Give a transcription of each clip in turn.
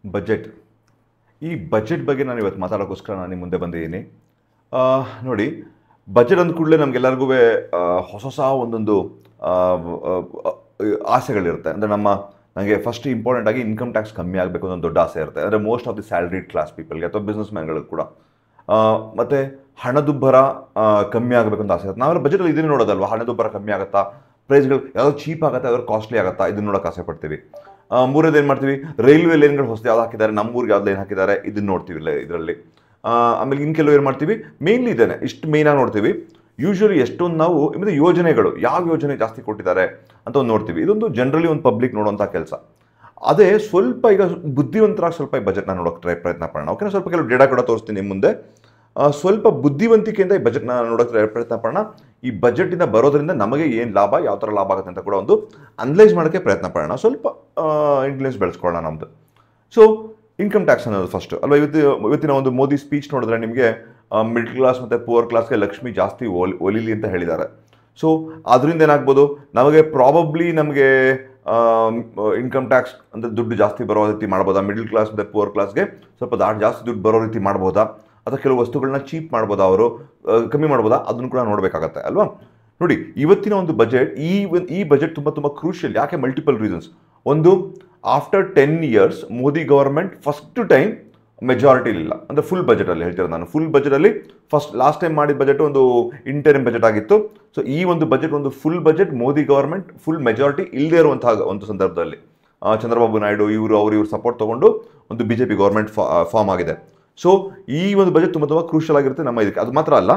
Budget. ಈ budget ಬಗ್ಗೆ ನಾನು ಇವತ್ತು ಮಾತಾಡೋಕ್ಕೋಸ್ಕರ ನಾನು ನಿಮ್ಮ ಮುಂದೆ ಬಂದಿದ್ದೀನಿ. ನೋಡಿ, ಬಜೆಟ್ ಅಂದ ಕೂಡಲೇ ನಮಗೆಲ್ಲರಿಗೂ ಹೊಸ ಹೊಸ ಒಂದೊಂದು ಆಸೆಗಳಿರುತ್ತೆ. ಅಂದರೆ ನನಗೆ ಫಸ್ಟ್ ಇಂಪಾರ್ಟೆಂಟ್ ಆಗಿ ಇನ್ಕಮ್ ಟ್ಯಾಕ್ಸ್ ಕಮ್ಮಿ ಆಗಬೇಕು ಅನ್ನೋ ದೊಡ್ಡ ಆಸೆ ಇರುತ್ತೆ. ಅಂದರೆ most of the salaried class ಪೀಪಲ್ಗೆ ಅಥವಾ ಬಿಸ್ನೆಸ್ ಮ್ಯಾನ್ಗಳಿಗೆ ಕೂಡ. ಮತ್ತು ಹಣದುಬ್ಬರ ಕಮ್ಮಿ ಆಗಬೇಕು ಅಂತ ಆಸೆ ಇರುತ್ತೆ. ನಾವೆಲ್ಲ ಬಜೆಟಲ್ಲಿ ಇದನ್ನು ನೋಡೋದಲ್ವ, ಹಣದುಬ್ಬರ ಕಮ್ಮಿ ಆಗುತ್ತಾ, ಪ್ರೈಸ್ಗಳು ಯಾವ್ದು ಚೀಪ್ ಆಗುತ್ತಾ, ಯಾವ್ದು ಕಾಸ್ಟ್ಲಿ ಆಗುತ್ತಾ, ಇದನ್ನು ನೋಡೋಕೆ ಆಸೆ ಪಡ್ತೀವಿ. ಮೂರನೇದು ಏನು ಮಾಡ್ತೀವಿ, ರೈಲ್ವೆ ಲೈನ್ಗಳು ಹೊಸದು ಯಾವ್ದು ಹಾಕಿದ್ದಾರೆ, ನಮ್ಮೂರಿಗೆ ಯಾವ್ದು ಲೈನ್ ಹಾಕಿದ್ದಾರೆ, ಇದನ್ನು ನೋಡ್ತೀವಿ ಇದರಲ್ಲಿ. ಆಮೇಲೆ ಇನ್ನು ಕೆಲವು ಏನು ಮಾಡ್ತೀವಿ, ಮೇನ್ಲಿ ಇದೇನೆ, ಇಷ್ಟು ಮೇಯ್ನಾಗಿ ನೋಡ್ತೀವಿ. ಯೂಶ್ವಲಿ ಎಷ್ಟೊಂದು ನಾವು ಮತ್ತು ಯೋಜನೆಗಳು ಯಾವ ಯೋಜನೆ ಜಾಸ್ತಿ ಕೊಟ್ಟಿದ್ದಾರೆ ಅಂತ ಒಂದು ನೋಡ್ತೀವಿ. ಇದೊಂದು ಜನರಲಿ ಒಂದು ಪಬ್ಲಿಕ್ ನೋಡುವಂಥ ಕೆಲಸ. ಅದೇ ಸ್ವಲ್ಪ ಈಗ ಬುದ್ಧಿವಂತರಾಗಿ ಸ್ವಲ್ಪ ಈ ಬಜೆಟ್ನ ನೋಡೋಕೆ ಪ್ರಯತ್ನ ಪಡೋಣ. ಓಕೆನಾ, ಸ್ವಲ್ಪ ಕೆಲವು ಡೇಟಾ ಕೂಡ ತೋರಿಸ್ತೀನಿ ನಿಮ್ಮ ಮುಂದೆ. ಸ್ವಲ್ಪ ಬುದ್ಧಿವಂತಿಕೆಯಿಂದ ಈ ಬಜೆಟ್ನ ನೋಡೋಕೆ ಪ್ರಯತ್ನ ಪಡೋಣ. ಈ ಬಜೆಟಿಂದ ಬರೋದ್ರಿಂದ ನಮಗೆ ಏನು ಲಾಭ, ಯಾವ ಥರ ಲಾಭ ಆಗುತ್ತೆ ಅಂತ ಕೂಡ ಒಂದು ಅನಲೈಸ್ ಮಾಡೋಕ್ಕೆ ಪ್ರಯತ್ನ ಪಡೋಣ. ಸ್ವಲ್ಪ ಇಂಟೆಲಿಜೆನ್ಸ್ ಬೆಳೆಸ್ಕೊಳ್ಳೋಣ ನಮ್ಮದು. ಸೊ ಇನ್ಕಮ್ ಟ್ಯಾಕ್ಸ್ ಅನ್ನೋದು ಫಸ್ಟ್ ಅಲ್ವಾ. ಇವತ್ತಿನ ಒಂದು ಮೋದಿ ಸ್ಪೀಚ್ ನೋಡಿದ್ರೆ ನಿಮಗೆ ಮಿಡ್ಲ್ ಕ್ಲಾಸ್ ಮತ್ತು ಪುವರ್ ಕ್ಲಾಸ್ಗೆ ಲಕ್ಷ್ಮಿ ಜಾಸ್ತಿ ಒಲಿಲಿ ಅಂತ ಹೇಳಿದ್ದಾರೆ. ಸೊ ಅದರಿಂದ ಏನಾಗ್ಬೋದು, ನಮಗೆ ಇನ್ಕಮ್ ಟ್ಯಾಕ್ಸ್ ಅಂದರೆ ದುಡ್ಡು ಜಾಸ್ತಿ ಬರೋ ರೀತಿ ಮಾಡ್ಬೋದಾ, ಮಿಡ್ಲ್ ಕ್ಲಾಸ್ ಮತ್ತು ಪುವರ್ ಕ್ಲಾಸ್ಗೆ ಸ್ವಲ್ಪ ಜಾಸ್ತಿ ದುಡ್ಡು ಬರೋ ರೀತಿ ಮಾಡ್ಬೋದಾ, ಅಥವಾ ಕೆಲವು ವಸ್ತುಗಳನ್ನ ಚೀಪ್ ಮಾಡ್ಬೋದಾ, ಅವರು ಕಮ್ಮಿ ಮಾಡ್ಬೋದಾ, ಅದನ್ನು ಕೂಡ ನೋಡಬೇಕಾಗತ್ತೆ ಅಲ್ವಾ. ನೋಡಿ, ಇವತ್ತಿನ ಒಂದು ಬಜೆಟ್, ಈ ಬಜೆಟ್ ತುಂಬ ತುಂಬ ಕ್ರೂಷಿಯಲ್. ಯಾಕೆ? Multiple reasons. ಒಂದು, after 10 years Modi government first time majority ಇಲ್ಲ. ಅಂದರೆ ಫುಲ್ ಬಜೆಟಲ್ಲಿ ಹೇಳ್ತಿರೋದು ನಾನು. ಫುಲ್ ಬಜೆಟಲ್ಲಿ ಲಾಸ್ಟ್ ಟೈಮ್ ಮಾಡಿದ ಬಜೆಟ್ ಒಂದು ಇಂಟರಿಮ್ ಬಜೆಟ್ ಆಗಿತ್ತು. ಸೊ ಈ ಒಂದು ಬಜೆಟ್ ಒಂದು full budget, Modi government full majority ಇಲ್ಲದೆ ಇರುವಂತಹ ಒಂದು ಸಂದರ್ಭದಲ್ಲಿ ಚಂದ್ರಬಾಬು ನಾಯ್ಡು ಇವರು ಸಪೋರ್ಟ್ ತೊಗೊಂಡು ಒಂದು BJP ಗವರ್ಮೆಂಟ್ ಫಾರ್ಮ್ ಆಗಿದೆ. ಸೊ ಈ ಒಂದು ಬಜೆಟ್ ತುಂಬ ತುಂಬ ಕ್ರೂಷಿಯಲ್ ಆಗಿರುತ್ತೆ ನಮ್ಮ ಇದಕ್ಕೆ. ಅದು ಮಾತ್ರ ಅಲ್ಲ,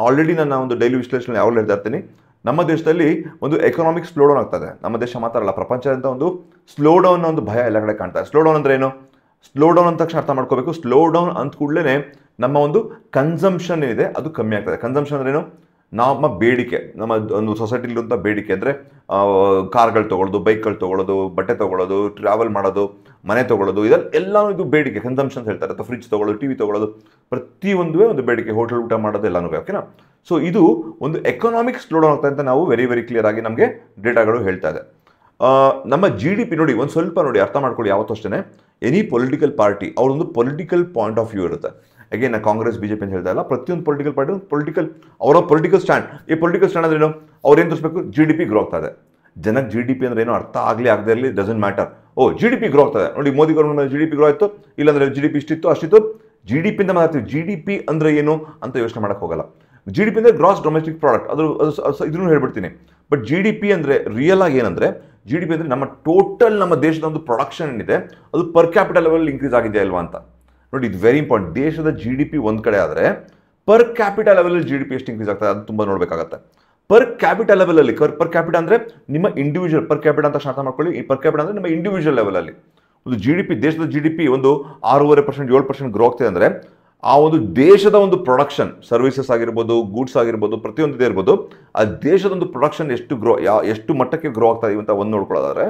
ಆಲ್ರೆಡಿ ನನ್ನ ಒಂದು ಡೈಲಿ ವಿಶ್ಲೇಷಣೆ ಯಾವಾಗಲೂ ಹೇಳ್ತಾ ಇರ್ತೀನಿ, ನಮ್ಮ ದೇಶದಲ್ಲಿ ಒಂದು ಎಕನಾಮಿಕ್ ಸ್ಲೋ ಡೌನ್ ಆಗ್ತದೆ. ನಮ್ಮ ದೇಶ ಮಾತ್ರ ಅಲ್ಲ, ಪ್ರಪಂಚದಂತ ಒಂದು ಸ್ಲೋ ಡೌನ್ ಒಂದು ಭಯ ಎಲ್ಲ ಕಡೆ ಕಾಣ್ತಾ ಇದೆ. ಸ್ಲೋ ಡೌನ್ ಅಂದ್ರೆ ಏನು? ಸ್ಲೋ ಡೌನ್ ಅಂತ ತಕ್ಷಣ ಅರ್ಥ ಮಾಡ್ಕೋಬೇಕು. ಸ್ಲೋ ಡೌನ್ ಅಂದ ಕೂಡಲೇ ನಮ್ಮ ಒಂದು ಕನ್ಸಂಪ್ಷನ್ ಏನಿದೆ ಅದು ಕಮ್ಮಿ ಆಗ್ತದೆ. ಕನ್ಸಂಪ್ಷನ್ ಅಂದ್ರೆ ಏನು? ನಮ್ಮ ಬೇಡಿಕೆ, ನಮ್ಮ ಒಂದು ಸೊಸೈಟಿಲಿರುವಂಥ ಬೇಡಿಕೆ ಅಂದರೆ ಕಾರ್ಗಳು ತೊಗೊಳ್ಳೋದು, ಬೈಕ್ಗಳು ತೊಗೊಳ್ಳೋದು, ಬಟ್ಟೆ ತೊಗೊಳ್ಳೋದು, ಟ್ರಾವೆಲ್ ಮಾಡೋದು, ಮನೆ ತೊಗೊಳ್ಳೋದು, ಇದೆಲ್ಲನೂ ಇದು ಬೇಡಿಕೆ, ಕನ್ಸಂಪ್ಷನ್ಸ್ ಹೇಳ್ತಾರೆ. ಅಥವಾ ಫ್ರಿಜ್ ತೊಗೊಳ್ಳೋದು, TV ತೊಗೊಳ್ಳೋದು, ಪ್ರತಿಯೊಂದು ಒಂದು ಬೇಡಿಕೆ. ಹೋಟೆಲ್ ಊಟ ಮಾಡೋದು ಎಲ್ಲನೂ, ಓಕೆನಾ. ಸೊ ಇದು ಒಂದು ಎಕನಾಮಿಕ್ ಸ್ಲೋ ಡೌನ್ ಆಗ್ತದೆ ಅಂತ ನಾವು ವೆರಿ ಕ್ಲಿಯರ್ ಆಗಿ ನಮಗೆ ಡೇಟಾಗಳು ಹೇಳ್ತಾ ಇದೆ. ನಮ್ಮ GDP ನೋಡಿ, ಒಂದು ಸ್ವಲ್ಪ ನೋಡಿ, ಅರ್ಥ ಮಾಡ್ಕೊಳ್ಳಿ. ಯಾವತ್ತೂ ಅಷ್ಟೇ ಎನಿ ಪೊಲಿಟಿಕಲ್ ಪಾರ್ಟಿ ಅವ್ರೊಂದು ಪೊಲಿಟಿಕಲ್ ಪಾಯಿಂಟ್ ಆಫ್ ವ್ಯೂ ಇರುತ್ತೆ. ಅಗೇನ್ ಕಾಂಗ್ರೆಸ್ BJP ಅಂತ ಹೇಳ್ತಾ ಇಲ್ಲ, ಪ್ರತಿಯೊಂದು ಪೊಲಿಟಿಕಲ್ ಪಾರ್ಟಿ ಅವರ ಪೊಲಿಟಿಕಲ್ ಸ್ಟ್ಯಾಂಡ್. ಈ ಪೊಲಿಟಿಕಲ್ ಸ್ಟ್ಯಾಂಡ್ ಅಂದ್ರೆ ಏನು? ಅವ್ರು ಏನು ತೋರಿಸ್ಬೇಕು? GDP ಗ್ರೋ ಆಗ್ತಾ ಇದೆ. ಜನಕ್ಕೆ GDP ಅಂದ್ರೆ ಏನು ಅರ್ಥ ಆಗದೆ ಇರಲಿ, ಡಸಂಟ್ ಮ್ಯಾಟರ್. GDP ಗ್ರೋ ಆಗ್ತದೆ. ನೋಡಿ, ಮೋದಿ ಗವರ್ಮೆಂಟ್ GDP ಗ್ರೋ ಆಯಿತು, ಇಲ್ಲಾಂದ್ರೆ GDP ಇಷ್ಟಿತ್ತು ಅಷ್ಟಿತ್ತು. GDP ಅಂತ ಮಾತಾಡ್ತೀವಿ. GDP ಅಂದ್ರೆ ಏನು ಅಂತ ಯೋಚನೆ ಮಾಡಕ್ಕೆ ಹೋಗಲ್ಲ. GDP ಅಂದರೆ ಗ್ರಾಸ್ ಡೊಮೆಸ್ಟಿಕ್ ಪ್ರಾಡಕ್ಟ್. ಇದನ್ನು ಹೇಳ್ಬಿಡ್ತೀನಿ. ಬಟ್ GDP ಅಂದರೆ ರಿಯಲ್ ಆಗಿ ಏನಂದರೆ, GDP ಅಂದರೆ ನಮ್ಮ ದೇಶದ ಒಂದು ಪ್ರೊಡಕ್ಷನ್ ಏನಿದೆ ಅದು ಪರ್ ಕ್ಯಾಪಿಟಲ್ ಲೆವೆಲ್ ಇನ್ಕ್ರೀಸ್ ಆಗಿದೆ ಅಲ್ವಾ ಅಂತ. ನೋಡಿ, ಇದು ವೆರಿ ಇಂಪಾರ್ಟೆಂಟ್. ದೇಶದ GDP ಒಂದು ಕಡೆ ಆದರೆ ಪರ್ ಕ್ಯಾಪಿಟಲ್ ಲೆವೆಲಲ್ಲಿ GDP ಎಷ್ಟು ಇನ್ಕ್ರೀಸ್ ಆಗ್ತದೆ ಅದು ತುಂಬ ನೋಡಬೇಕಾಗತ್ತೆ. ಪರ್ ಕ್ಯಾಪಿಟಲ್ ಲೆವೆಲಲ್ಲಿ, ಪರ್ ಕ್ಯಾಪಿಟಲ್ ಅಂದರೆ ನಿಮ್ಮ ಇಂಡಿವಿಜುವಲ್, ಪರ್ ಕ್ಯಾಪಿಟಲ್ ಅಂತ ಅರ್ಥ ಮಾಡ್ಕೊಳ್ಳಿ. ಈ ಪರ್ ಕ್ಯಾಪಿಟಲ್ ಅಂದರೆ ನಿಮ್ಮ ಇಂಡಿವಿಜುವಲ್ ಲೆವೆಲಲ್ಲಿ ಒಂದು ದೇಶದ GDP ಒಂದು 6.5%, 7% ಗ್ರೋ ಆಗ್ತಿದೆ ಅಂದರೆ ಆ ಒಂದು ದೇಶದ ಒಂದು ಪ್ರೊಡಕ್ಷನ್, ಸರ್ವಿಸಸ್ ಆಗಿರ್ಬೋದು, ಗೂಡ್ಸ್ ಆಗಿರ್ಬೋದು, ಪ್ರತಿಯೊಂದು ಇದೇ ಇರ್ಬೋದು, ಆ ದೇಶದ ಒಂದು ಪ್ರೊಡಕ್ಷನ್ ಎಷ್ಟು ಮಟ್ಟಕ್ಕೆ ಗ್ರೋ ಆಗ್ತಾ ಇದೀವಿ ಅಂತ ಒಂದು ನೋಡ್ಕೊಳ್ಳೋದಾದ್ರೆ,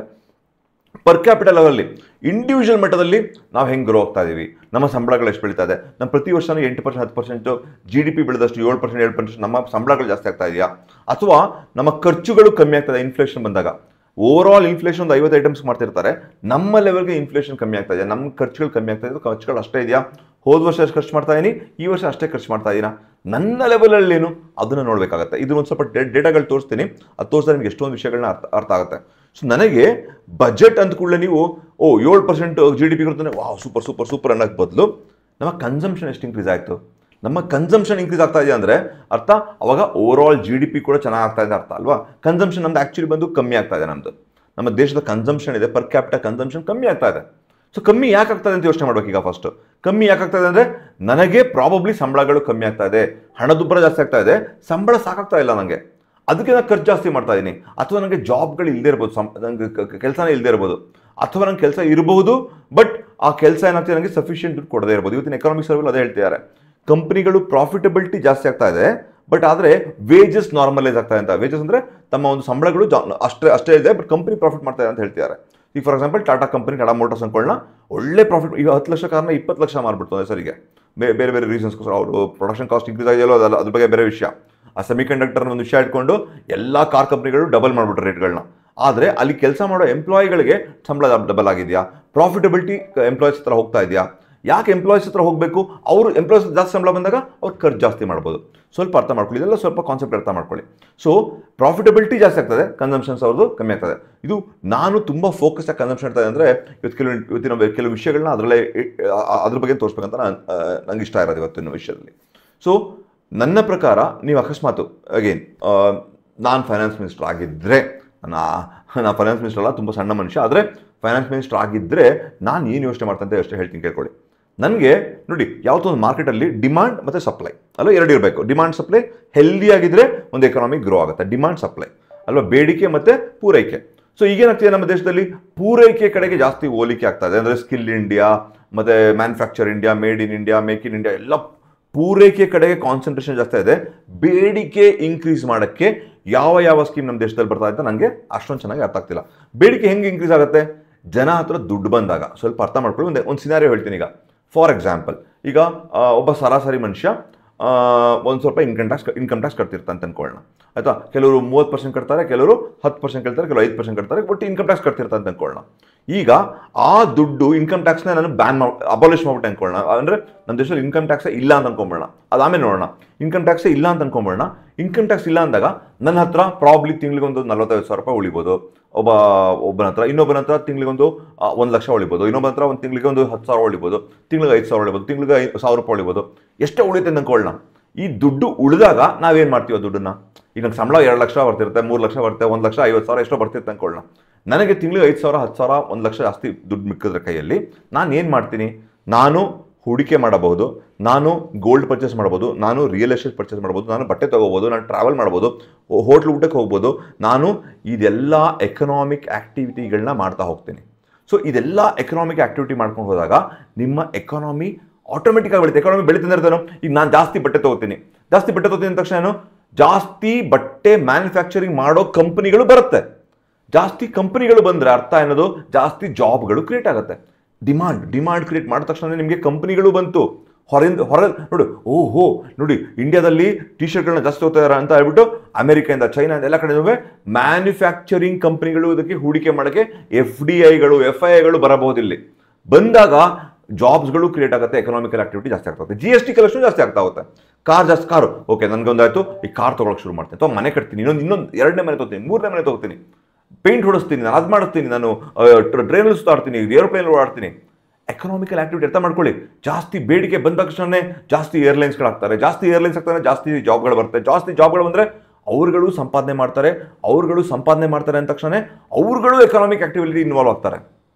ಪರ್ ಕ್ಯಾಪಿಟಲ್ ಲೆವೆಲ್ಲಿ ಇಂಡಿವಿಜುವಲ್ ಮಟ್ಟದಲ್ಲಿ ನಾವು ಹೆಂಗೆ ಗ್ರೋ ಆಗ್ತಾ ಇದೀವಿ, ನಮ್ಮ ಸಂಬಳಗಳು ಎಷ್ಟು ಬೆಳೀತಾ ಇದೆ, ನಮ್ಮ ಪ್ರತಿ ವರ್ಷನೂ 8%, 10%, GDP ಬೆಳೆದಷ್ಟು 7%, ನಮ್ಮ ಸಂಬಳಗಳು ಜಾಸ್ತಿ ಆಗ್ತಾ ಇದೆಯಾ, ಅಥವಾ ನಮ್ಮ ಖರ್ಚುಗಳು ಕಮ್ಮಿ ಆಗ್ತದೆ ಇನ್ಫ್ಲೇಷನ್ ಬಂದಾಗ. ಓವರ್ ಆಲ್ ಇನ್ಫ್ಲೇಷನ್ ಒಂದು 50 ಐಟಮ್ಸ್ ಮಾಡ್ತಿರ್ತಾರೆ, ನಮ್ಮ ಲೆವೆಲ್ಗೆ ಇನ್ಫ್ಲೇಷನ್ ಕಮ್ಮಿ ಆಗ್ತಾ ಇದೆ, ನಮ್ಮ ಖರ್ಚುಗಳು ಕಮ್ಮಿ ಆಗ್ತಾ ಇದೆ, ಖರ್ಚುಗಳು ಅಷ್ಟೇ ಇದೆಯಾ, ಹೋದ ವರ್ಷ ಅಷ್ಟು ಖರ್ಚು ಮಾಡ್ತಾ ಇದೀನಿ, ಈ ವರ್ಷ ಅಷ್ಟೇ ಖರ್ಚು ಮಾಡ್ತಾ ಇದೀನಾ, ನನ್ನ ಲೆವೆಲಲ್ಲಿ ಏನು ಅದನ್ನು ನೋಡಬೇಕಾಗತ್ತೆ. ಇದು ಒಂದು ಸ್ವಲ್ಪ ಡೇಟಾಗಳು ತೋರಿಸ್ತೀನಿ. ಅದು ತೋರಿಸಿದ್ರೆ ನಿಮ್ಗೆ ಎಷ್ಟೊಂದು ವಿಷಯಗಳನ್ನ ಅರ್ಥ ಆಗುತ್ತೆ. ಸೊ ನನಗೆ ಬಜೆಟ್ ಅಂದ ಕೂಡಲೇ ನೀವು 7% GDP ಕೊಡ್ತಾನೆ, ವಾವ್ ಸೂಪರ್ ಅನ್ನೋಕ್ಕೆ ಬದಲು ನಮ್ಮ ಕನ್ಸಂಪ್ಷನ್ ಎಷ್ಟು ಇನ್ಕ್ರೀಸ್ ಆಯಿತು, ನಮ್ಮ ಕನ್ಸಂಪ್ಷನ್ ಇನ್ಕ್ರೀಸ್ ಆಗ್ತಾ ಇದೆ ಅಂದರೆ ಅರ್ಥ ಅವಾಗ ಓವರ್ ಆಲ್ GDP ಕೂಡ ಚೆನ್ನಾಗಿ ಆಗ್ತಾ ಇದೆ ಅರ್ಥ ಅಲ್ವಾ. ಕನ್ಸಂಪ್ಷನ್ ನಮ್ದು ಆ್ಯಕ್ಚುಲಿ ಬಂದು ಕಮ್ಮಿ ಆಗ್ತಾ ಇದೆ. ನಮ್ಮ ದೇಶದ ಕನ್ಸಂಪ್ಷನ್ ಇದೆ, ಪರ್ ಕ್ಯಾಪಿಟಲ್ ಕನ್ಸಂಪ್ಷನ್ ಕಮ್ಮಿ ಆಗ್ತಾ ಇದೆ. ಸೊ ಕಮ್ಮಿ ಯಾಕೆ ಆಗ್ತದೆ ಅಂತ ಯೋಚನೆ ಮಾಡ್ಬೇಕು. ಈಗ ಫಸ್ಟ್ ಕಮ್ಮಿ ಯಾಕೆ ಆಗ್ತಾ ಇದೆ ಅಂದರೆ, ನನಗೆ ಪ್ರಾಬಬ್ಲಿ ಸಂಬಳಗಳು ಕಮ್ಮಿ ಆಗ್ತಾ ಇದೆ, ಹಣದುಬ್ಬರ ಜಾಸ್ತಿ ಆಗ್ತಾ ಇದೆ, ಸಂಬಳ ಸಾಕಾಗ್ತಾ ಇಲ್ಲ ನನಗೆ, ಅದಕ್ಕೆ ನಾನು ಖರ್ಚು ಜಾಸ್ತಿ ಮಾಡ್ತಾ ಇದ್ದೀನಿ. ಅಥವಾ ನನಗೆ ಜಾಬ್ಗಳು ಇಲ್ಲದೆ ಇರ್ಬೋದು, ನನಗೆ ಕೆಲಸನೇ ಇಲ್ಲದೆ ಇರ್ಬೋದು, ಅಥವಾ ನನಗೆ ಕೆಲಸ ಇರಬಹುದು ಬಟ್ ಆ ಕೆಲಸ ಏನಾಗ್ತದೆ ನನಗೆ ಸಫಿಷಿಯೆಂಟ್ ದುಡ್ಡು ಕೊಡದೇ ಇರ್ಬೋದು. ಇವತ್ತಿನ ಎಕನಾಮಿಕ್ ಸರ್ವೆಲ್ ಅದೇ ಹೇಳ್ತಿದ್ದಾರೆ, ಕಂಪನಿಗಳು ಪ್ರಾಫಿಟಬಿಲಿಟಿ ಜಾಸ್ತಿ ಆಗ್ತಾ ಇದೆ, ಬಟ್ ಆದರೆ ವೇಜಸ್ ನಾರ್ಮಲೈಸ್ ಆಗ್ತಾ ಇದೆ ಅಂತ. ವೇಜಸ್ ಅಂದರೆ ತಮ್ಮ ಒಂದು ಸಂಬಳಗಳು ಅಷ್ಟೇ ಇದೆ, ಬಟ್ ಕಂಪನಿ ಪ್ರಾಫಿಟ್ ಮಾಡ್ತಾ ಇದೆ ಅಂತ ಹೇಳ್ತಿದ್ದಾರೆ. ಈಗ ಫಾರ್ ಎಕ್ಸಾಂಪಲ್ ಟಾಟಾ ಮೋಟರ್ಸ್ ಅನ್ಕೊಳ್ಳೋಣ, ಒಳ್ಳೆ ಪ್ರಾಫಿಟ್. ಈಗ 10 ಲಕ್ಷ ಕಾರ್ನ 20 ಲಕ್ಷ ಮಾರ್ಬಿಡ್ತದೆ ಸರಿಗೆ, ಬೇರೆ ರೀಸನ್ಸ್ಗೋಸ್ಕರ. ಅವರು ಪ್ರೊಡಕ್ಷನ್ ಕಾಸ್ಟ್ ಇನ್ಕ್ರೀಸ್ ಆಗಿದೆಯಲ್ಲೋ ಅದ್ರ ಬಗ್ಗೆ ಬೇರೆ ವಿಷಯ. ಆ ಸೆಮಿಕಂಡಕ್ಟರ್ ಒಂದು ವಿಷಯ ಇಟ್ಕೊಂಡು ಎಲ್ಲ ಕಾರ್ ಕಂಪ್ನಿಗಳು ಡಬಲ್ ಮಾಡಿಬಿಟ್ರು ರೇಟ್ಗಳನ್ನ. ಆದರೆ ಅಲ್ಲಿ ಕೆಲಸ ಮಾಡೋ ಎಂಪ್ಲಾಯಿಗಳಿಗೆ ಸಂಬಳ ಡಬಲ್ ಆಗಿದೆಯಾ, ಪ್ರಾಫಿಟಬಿಲಿಟಿ ಎಂಪ್ಲಾಯೀಸ್ ಹತ್ರ ಹೋಗ್ತಾ ಇದೆಯಾ? ಯಾಕೆ ಎಂಪ್ಲಾಯೀಸ್ ಹತ್ರ ಹೋಗಬೇಕು? ಅವರು ಎಂಪ್ಲಾಯೀಸ್ ಜಾಸ್ತಿ ಸಂಬಳ ಬಂದಾಗ ಅವ್ರು ಖರ್ಚು ಜಾಸ್ತಿ ಮಾಡ್ಬೋದು. ಸ್ವಲ್ಪ ಅರ್ಥ ಮಾಡ್ಕೊಳ್ಳಿ, ಇದೆಲ್ಲ ಸ್ವಲ್ಪ ಕಾನ್ಸೆಪ್ಟ್ ಅರ್ಥ ಮಾಡ್ಕೊಳ್ಳಿ. ಸೊ ಪ್ರಾಫಿಟಬಿಲಿಟಿ ಜಾಸ್ತಿ ಆಗ್ತದೆ, ಕನ್ಸಂಪ್ಷನ್ಸ್ ಅವ್ರದ್ದು ಕಮ್ಮಿ ಆಗ್ತದೆ. ಇದು ನಾನು ತುಂಬ ಫೋಕಸ್ ಆಗಿ ಕನ್ಸಂಪ್ಷನ್ ಇರ್ತದೆ ಅಂದರೆ ಇವತ್ತಿನ ಕೆಲವು ವಿಷಯಗಳನ್ನ ಅದರಲ್ಲೇ ಅದ್ರ ಬಗ್ಗೆ ತೋರಿಸ್ಬೇಕಂತ ನಂಗೆ ಇಷ್ಟ ಇರೋದು ಇವತ್ತಿನ ವಿಷಯದಲ್ಲಿ. ಸೊ ನನ್ನ ಪ್ರಕಾರ ನೀವು ಅಕಸ್ಮಾತ್ ಅಗೇನ್ ನಾನು ಫೈನಾನ್ಸ್ ಮಿನಿಸ್ಟರ್ ಆಗಿದ್ದರೆ, ನಾನು ಫೈನಾನ್ಸ್ ಮಿನಿಸ್ಟರ್ ಅಲ್ಲ, ತುಂಬ ಸಣ್ಣ ಮನುಷ್ಯ, ಆದರೆ ಫೈನಾನ್ಸ್ ಮಿನಿಸ್ಟರ್ ಆಗಿದ್ದರೆ ನಾನು ಏನು ಯೋಚನೆ ಮಾಡ್ತಂತೆ ಅಷ್ಟೇ ಹೇಳ್ತೀನಿ, ಕೇಳ್ಕೊಳ್ಳಿ. ನನಗೆ ನೋಡಿ, ಯಾವತ್ತೋ ಒಂದು ಮಾರ್ಕೆಟಲ್ಲಿ ಡಿಮಾಂಡ್ ಮತ್ತು ಸಪ್ಲೈ ಅಲ್ವಾ ಎರಡು ಇರಬೇಕು. ಡಿಮಾಂಡ್ ಸಪ್ಲೈ ಹೆಲ್ದಿ ಆಗಿದ್ರೆ ಒಂದು ಎಕಾನಮಿ ಗ್ರೋ ಆಗುತ್ತೆ. ಡಿಮಾಂಡ್ ಸಪ್ಲೈ ಅಲ್ವಾ, ಬೇಡಿಕೆ ಮತ್ತು ಪೂರೈಕೆ. ಸೊ ಈಗೇನಾಗ್ತಿದೆ ನಮ್ಮ ದೇಶದಲ್ಲಿ ಪೂರೈಕೆ ಕಡೆಗೆ ಜಾಸ್ತಿ ಹೋಲಿಕೆ ಆಗ್ತಾ ಇದೆ. ಅಂದರೆ ಸ್ಕಿಲ್ ಇಂಡಿಯಾ ಮತ್ತು manufacture India, made in India, make in India ಎಲ್ಲ ಪೂರೈಕೆ ಕಡೆಗೆ ಕಾನ್ಸಂಟ್ರೇಷನ್ ಜಾಸ್ತಿ ಇದೆ. ಬೇಡಿಕೆ ಇನ್ಕ್ರೀಸ್ ಮಾಡೋಕ್ಕೆ ಯಾವ ಸ್ಕೀಮ್ ನಮ್ಮ ದೇಶದಲ್ಲಿ ಬರ್ತಾ ಅಂತ ನನಗೆ ಅಷ್ಟೊಂದು ಚೆನ್ನಾಗಿ ಅರ್ಥ ಆಗ್ತಿಲ್ಲ. ಬೇಡಿಕೆ ಹೆಂಗೆ ಇನ್ಕ್ರೀಸ್ ಆಗುತ್ತೆ? ಜನ ಹತ್ರ ದುಡ್ಡು ಬಂದಾಗ. ಸ್ವಲ್ಪ ಅರ್ಥ ಮಾಡ್ಕೊಳ್ಳಿ. ಒಂದು ಸಿನಾರಿಯೋ ಹೇಳ್ತೀನಿ. ಈಗ ಫಾರ್ ಎಕ್ಸಾಂಪಲ್, ಈಗ ಒಬ್ಬ ಸರಾಸರಿ ಮನುಷ್ಯ ಒಂದು ಸ್ವಲ್ಪ ಇನ್ಕಮ್ ಟ್ಯಾಕ್ಸ್ ಕಟ್ತಿರ್ತಾರೆ ಅಂತ ಅನ್ಕೊಳ್ಳೋಣ, ಆಯಿತಾ. ಕೆಲವರು 30% ಕಟ್ತಾರೆ, ಕೆಲವರು 10% ಕಟ್ತಾರೆ, ಕೆಲವರು 5% ಕಟ್ತಾರೆ, ಒಟ್ಟು ಇನ್ಕಮ್ ಟ್ಯಾಕ್ಸ್ ಕಟ್ತಿರ್ತಾರೆ ಅಂತ ಅನ್ಕೊಳ್ಳೋಣ. ಈಗ ಆ ದುಡ್ಡು ಇನ್ಕಮ್ ಟ್ಯಾಕ್ಸ್ನ ನಾನು ಅಬಾಲಿಷ್ ಮಾಡ್ಬಿಟ್ಟೆ ಅನ್ಕೊಳ್ಳೋಣ. ಅಂದರೆ ನಮ್ಮ ದೇಶದಲ್ಲಿ ಇನ್ಕಮ್ ಟ್ಯಾಕ್ಸೇ ಇಲ್ಲ ಅಂತ ಅನ್ಕೊಂಬೋಣ. ಅದಾಮೇಲೆ ನೋಡೋಣ. ಇನ್ಕಮ್ ಟ್ಯಾಕ್ಸೇ ಇಲ್ಲ ಅಂತ ಅನ್ಕೊಂಬೋಣ. ಇನ್ಕಮ್ ಟ್ಯಾಕ್ಸ್ ಇಲ್ಲ ಅಂದಾಗ ನನ್ನ ಹತ್ರ ಪ್ರಾಬ್ಲಿ ತಿಂಗಳಿಗೆ ಒಂದು 45,000 ರೂಪಾಯಿ ಉಳಿಬೋದು ಒಬ್ಬನ ಹತ್ರ. ಇನ್ನೊಬ್ಬನ ಹತ್ರ ತಿಂಗಳಿಗೊಂದು 1 ಲಕ್ಷ ಉಳಿಬೋದು. ಇನ್ನೊಬ್ಬನ ಹತ್ರ ಒಂದು ತಿಂಗಳಿಗೆ ಒಂದು 10,000 ಉಳಿಬೋದು, ತಿಂಗಳಿಗೆ 5,000 ಉಳಿಬೋದು, ತಿಂಗಳಿಗೆ 1,000 ರೂಪಾಯಿ ಉಳಿಬೋದು. ಎಷ್ಟೇ ಉಳಿಯುತ್ತೆ ಅಂತ ಅನ್ಕೊಳ್ಳೋಣ. ಈ ದುಡ್ಡು ಉಳಿದಾಗ ನಾವೇನು ಮಾಡ್ತೀವಿ? ದುಡ್ಡನ್ನ ಈಗ ನಂಗೆ ಸಂಬಳ 2 ಲಕ್ಷ ಬರ್ತಿರುತ್ತೆ, 3 ಲಕ್ಷ ಬರುತ್ತೆ, 1,50,000 ಎಷ್ಟೋ ಬರ್ತಿರುತ್ತೆ ಅನ್ಕೊಳ್ಳೋಣ. ನನಗೆ ತಿಂಗಳಿಗೆ 5,000, 10,000, 1 ಲಕ್ಷ ಜಾಸ್ತಿ ದುಡ್ಡು ಮಿಕ್ಕಿದ್ರೆ ಕೈಯಲ್ಲಿ ನಾನು ಏನು ಮಾಡ್ತೀನಿ? ನಾನು ಹೂಡಿಕೆ ಮಾಡಬಹುದು, ನಾನು ಗೋಲ್ಡ್ ಪರ್ಚೇಸ್ ಮಾಡ್ಬೋದು, ನಾನು ರಿಯಲ್ ಎಸ್ಟೇಟ್ ಪರ್ಚೇಸ್ ಮಾಡ್ಬೋದು, ನಾನು ಬಟ್ಟೆ ತೊಗೋಬೋದು, ನಾನು ಟ್ರಾವೆಲ್ ಮಾಡ್ಬೋದು, ಹೋಟ್ಲ್ ಊಟಕ್ಕೆ ಹೋಗ್ಬೋದು. ನಾನು ಇದೆಲ್ಲ ಎಕನಾಮಿಕ್ ಆ್ಯಕ್ಟಿವಿಟಿಗಳನ್ನ ಮಾಡ್ತಾ ಹೋಗ್ತೀನಿ. ಸೊ ಇದೆಲ್ಲ ಎಕನಾಮಿಕ್ ಆ್ಯಕ್ಟಿವಿಟಿ ಮಾಡ್ಕೊಂಡು ಹೋದಾಗ ನಿಮ್ಮ ಎಕಾನಮಿ ಆಟೋಮೆಟಿಕ್ಕಾಗಿ ಬೆಳೀತೆ. ಎಕಾನಮಿ ಬೆಳೀತಿಂದ ಇರ್ತಾನೋ. ಈಗ ನಾನು ಜಾಸ್ತಿ ಬಟ್ಟೆ ತೊಗೋತೀನಿ ಅಂದ ತಕ್ಷಣ ಏನು? ಜಾಸ್ತಿ ಬಟ್ಟೆ ಮ್ಯಾನುಫ್ಯಾಕ್ಚರಿಂಗ್ ಮಾಡೋ ಕಂಪನಿಗಳು ಬರುತ್ತೆ. ಜಾಸ್ತಿ ಕಂಪನಿಗಳು ಬಂದರೆ ಅರ್ಥ ಏನದು? ಜಾಸ್ತಿ ಜಾಬ್ಗಳು ಕ್ರಿಯೇಟ್ ಆಗುತ್ತೆ. ಡಿಮಾಂಡ್ ಕ್ರಿಯೇಟ್ ಮಾಡಿದ ತಕ್ಷಣ ನಿಮಗೆ ಕಂಪನಿಗಳು ಬಂತು. ಹೊರ ನೋಡಿ ಇಂಡಿಯಾದಲ್ಲಿ ಟಿ ಶರ್ಟ್ಗಳನ್ನ ಜಾಸ್ತಿ ಹೋಗ್ತಾ ಇದ್ದಾರೆ ಅಂತ ಹೇಳ್ಬಿಟ್ಟು ಅಮೆರಿಕದಿಂದ, ಚೈನಾದಿಂದ ಎಲ್ಲ ಕಡೆ ಮ್ಯಾನುಫ್ಯಾಕ್ಚರಿಂಗ್ ಕಂಪನಿಗಳು ಇದಕ್ಕೆ ಹೂಡಿಕೆ ಮಾಡೋಕ್ಕೆ FDIಗಳು, FIIಗಳು ಬರಬಹುದು. ಇಲ್ಲಿ ಬಂದಾಗ ಜಾಬ್ಸ್ಗಳು ಕ್ರಿಯೇಟ್ ಆಗುತ್ತೆ, ಎಕನಾಮಿಕಲ್ ಆಕ್ಟಿವಿಟಿ ಜಾಸ್ತಿ ಆಗ್ತಾ GST ಕಲೆಕ್ಷನ್ ಜಾಸ್ತಿ ಆಗ್ತಾ ಹೋಗುತ್ತೆ. ಕಾರು ಓಕೆ, ನನಗೊಂದಾಯ್ತು, ಈ ಕಾರ್ ತೊಗೊಳಕ್ಕೆ ಶುರು ಮಾಡ್ತೀನಿ, ಅಥವಾ ಮನೆ ಕಟ್ತೀನಿ, ಇನ್ನೊಂದು 2ನೇ ಮನೆ ತೊಗೋತೀನಿ, 3ನೇ ಮನೆ ತೊಗೋತೀನಿ, ಪೇಂಟ್ ಹೊಡಿಸ್ತೀನಿ, ನಾನು ಅದು ಮಾಡಿಸ್ತೀನಿ, ನಾನು ಟ್ರೈನಲ್ಲಿ ಸುತ್ತಾಡ್ತೀನಿ, ಏರೋಪ್ಲೇನ್ ಓಡಾಡ್ತೀನಿ. ಎಕನಾಮಿಕಲ್ ಆಕ್ಟಿವಿಟಿ ಅರ್ಥ ಮಾಡ್ಕೊಳ್ಳಿ. ಜಾಸ್ತಿ ಬೇಡಿಕೆ ಬಂದ ತಕ್ಷಣ ಜಾಸ್ತಿ ಏರ್ಲೈನ್ಸ್ಗಳಾಗ್ತಾರೆ, ಜಾಸ್ತಿ ಏರ್ಲೈನ್ಸ್ ಆಗ್ತಾರೆ, ಜಾಸ್ತಿ ಜಾಬ್ಗಳು ಬರುತ್ತೆ. ಜಾಸ್ತಿ ಜಾಬ್ಗಳು ಬಂದರೆ ಅವ್ರುಗಳು ಸಂಪಾದನೆ ಮಾಡ್ತಾರೆ ಅಂದ ತಕ್ಷಣ ಅವ್ರುಗಳು ಎಕನಾಮಿಕ್ ಆಕ್ಟಿವಿಟಿ ಇನ್ವಾಲ್ವ್ ಆಗ್ತಾರೆ.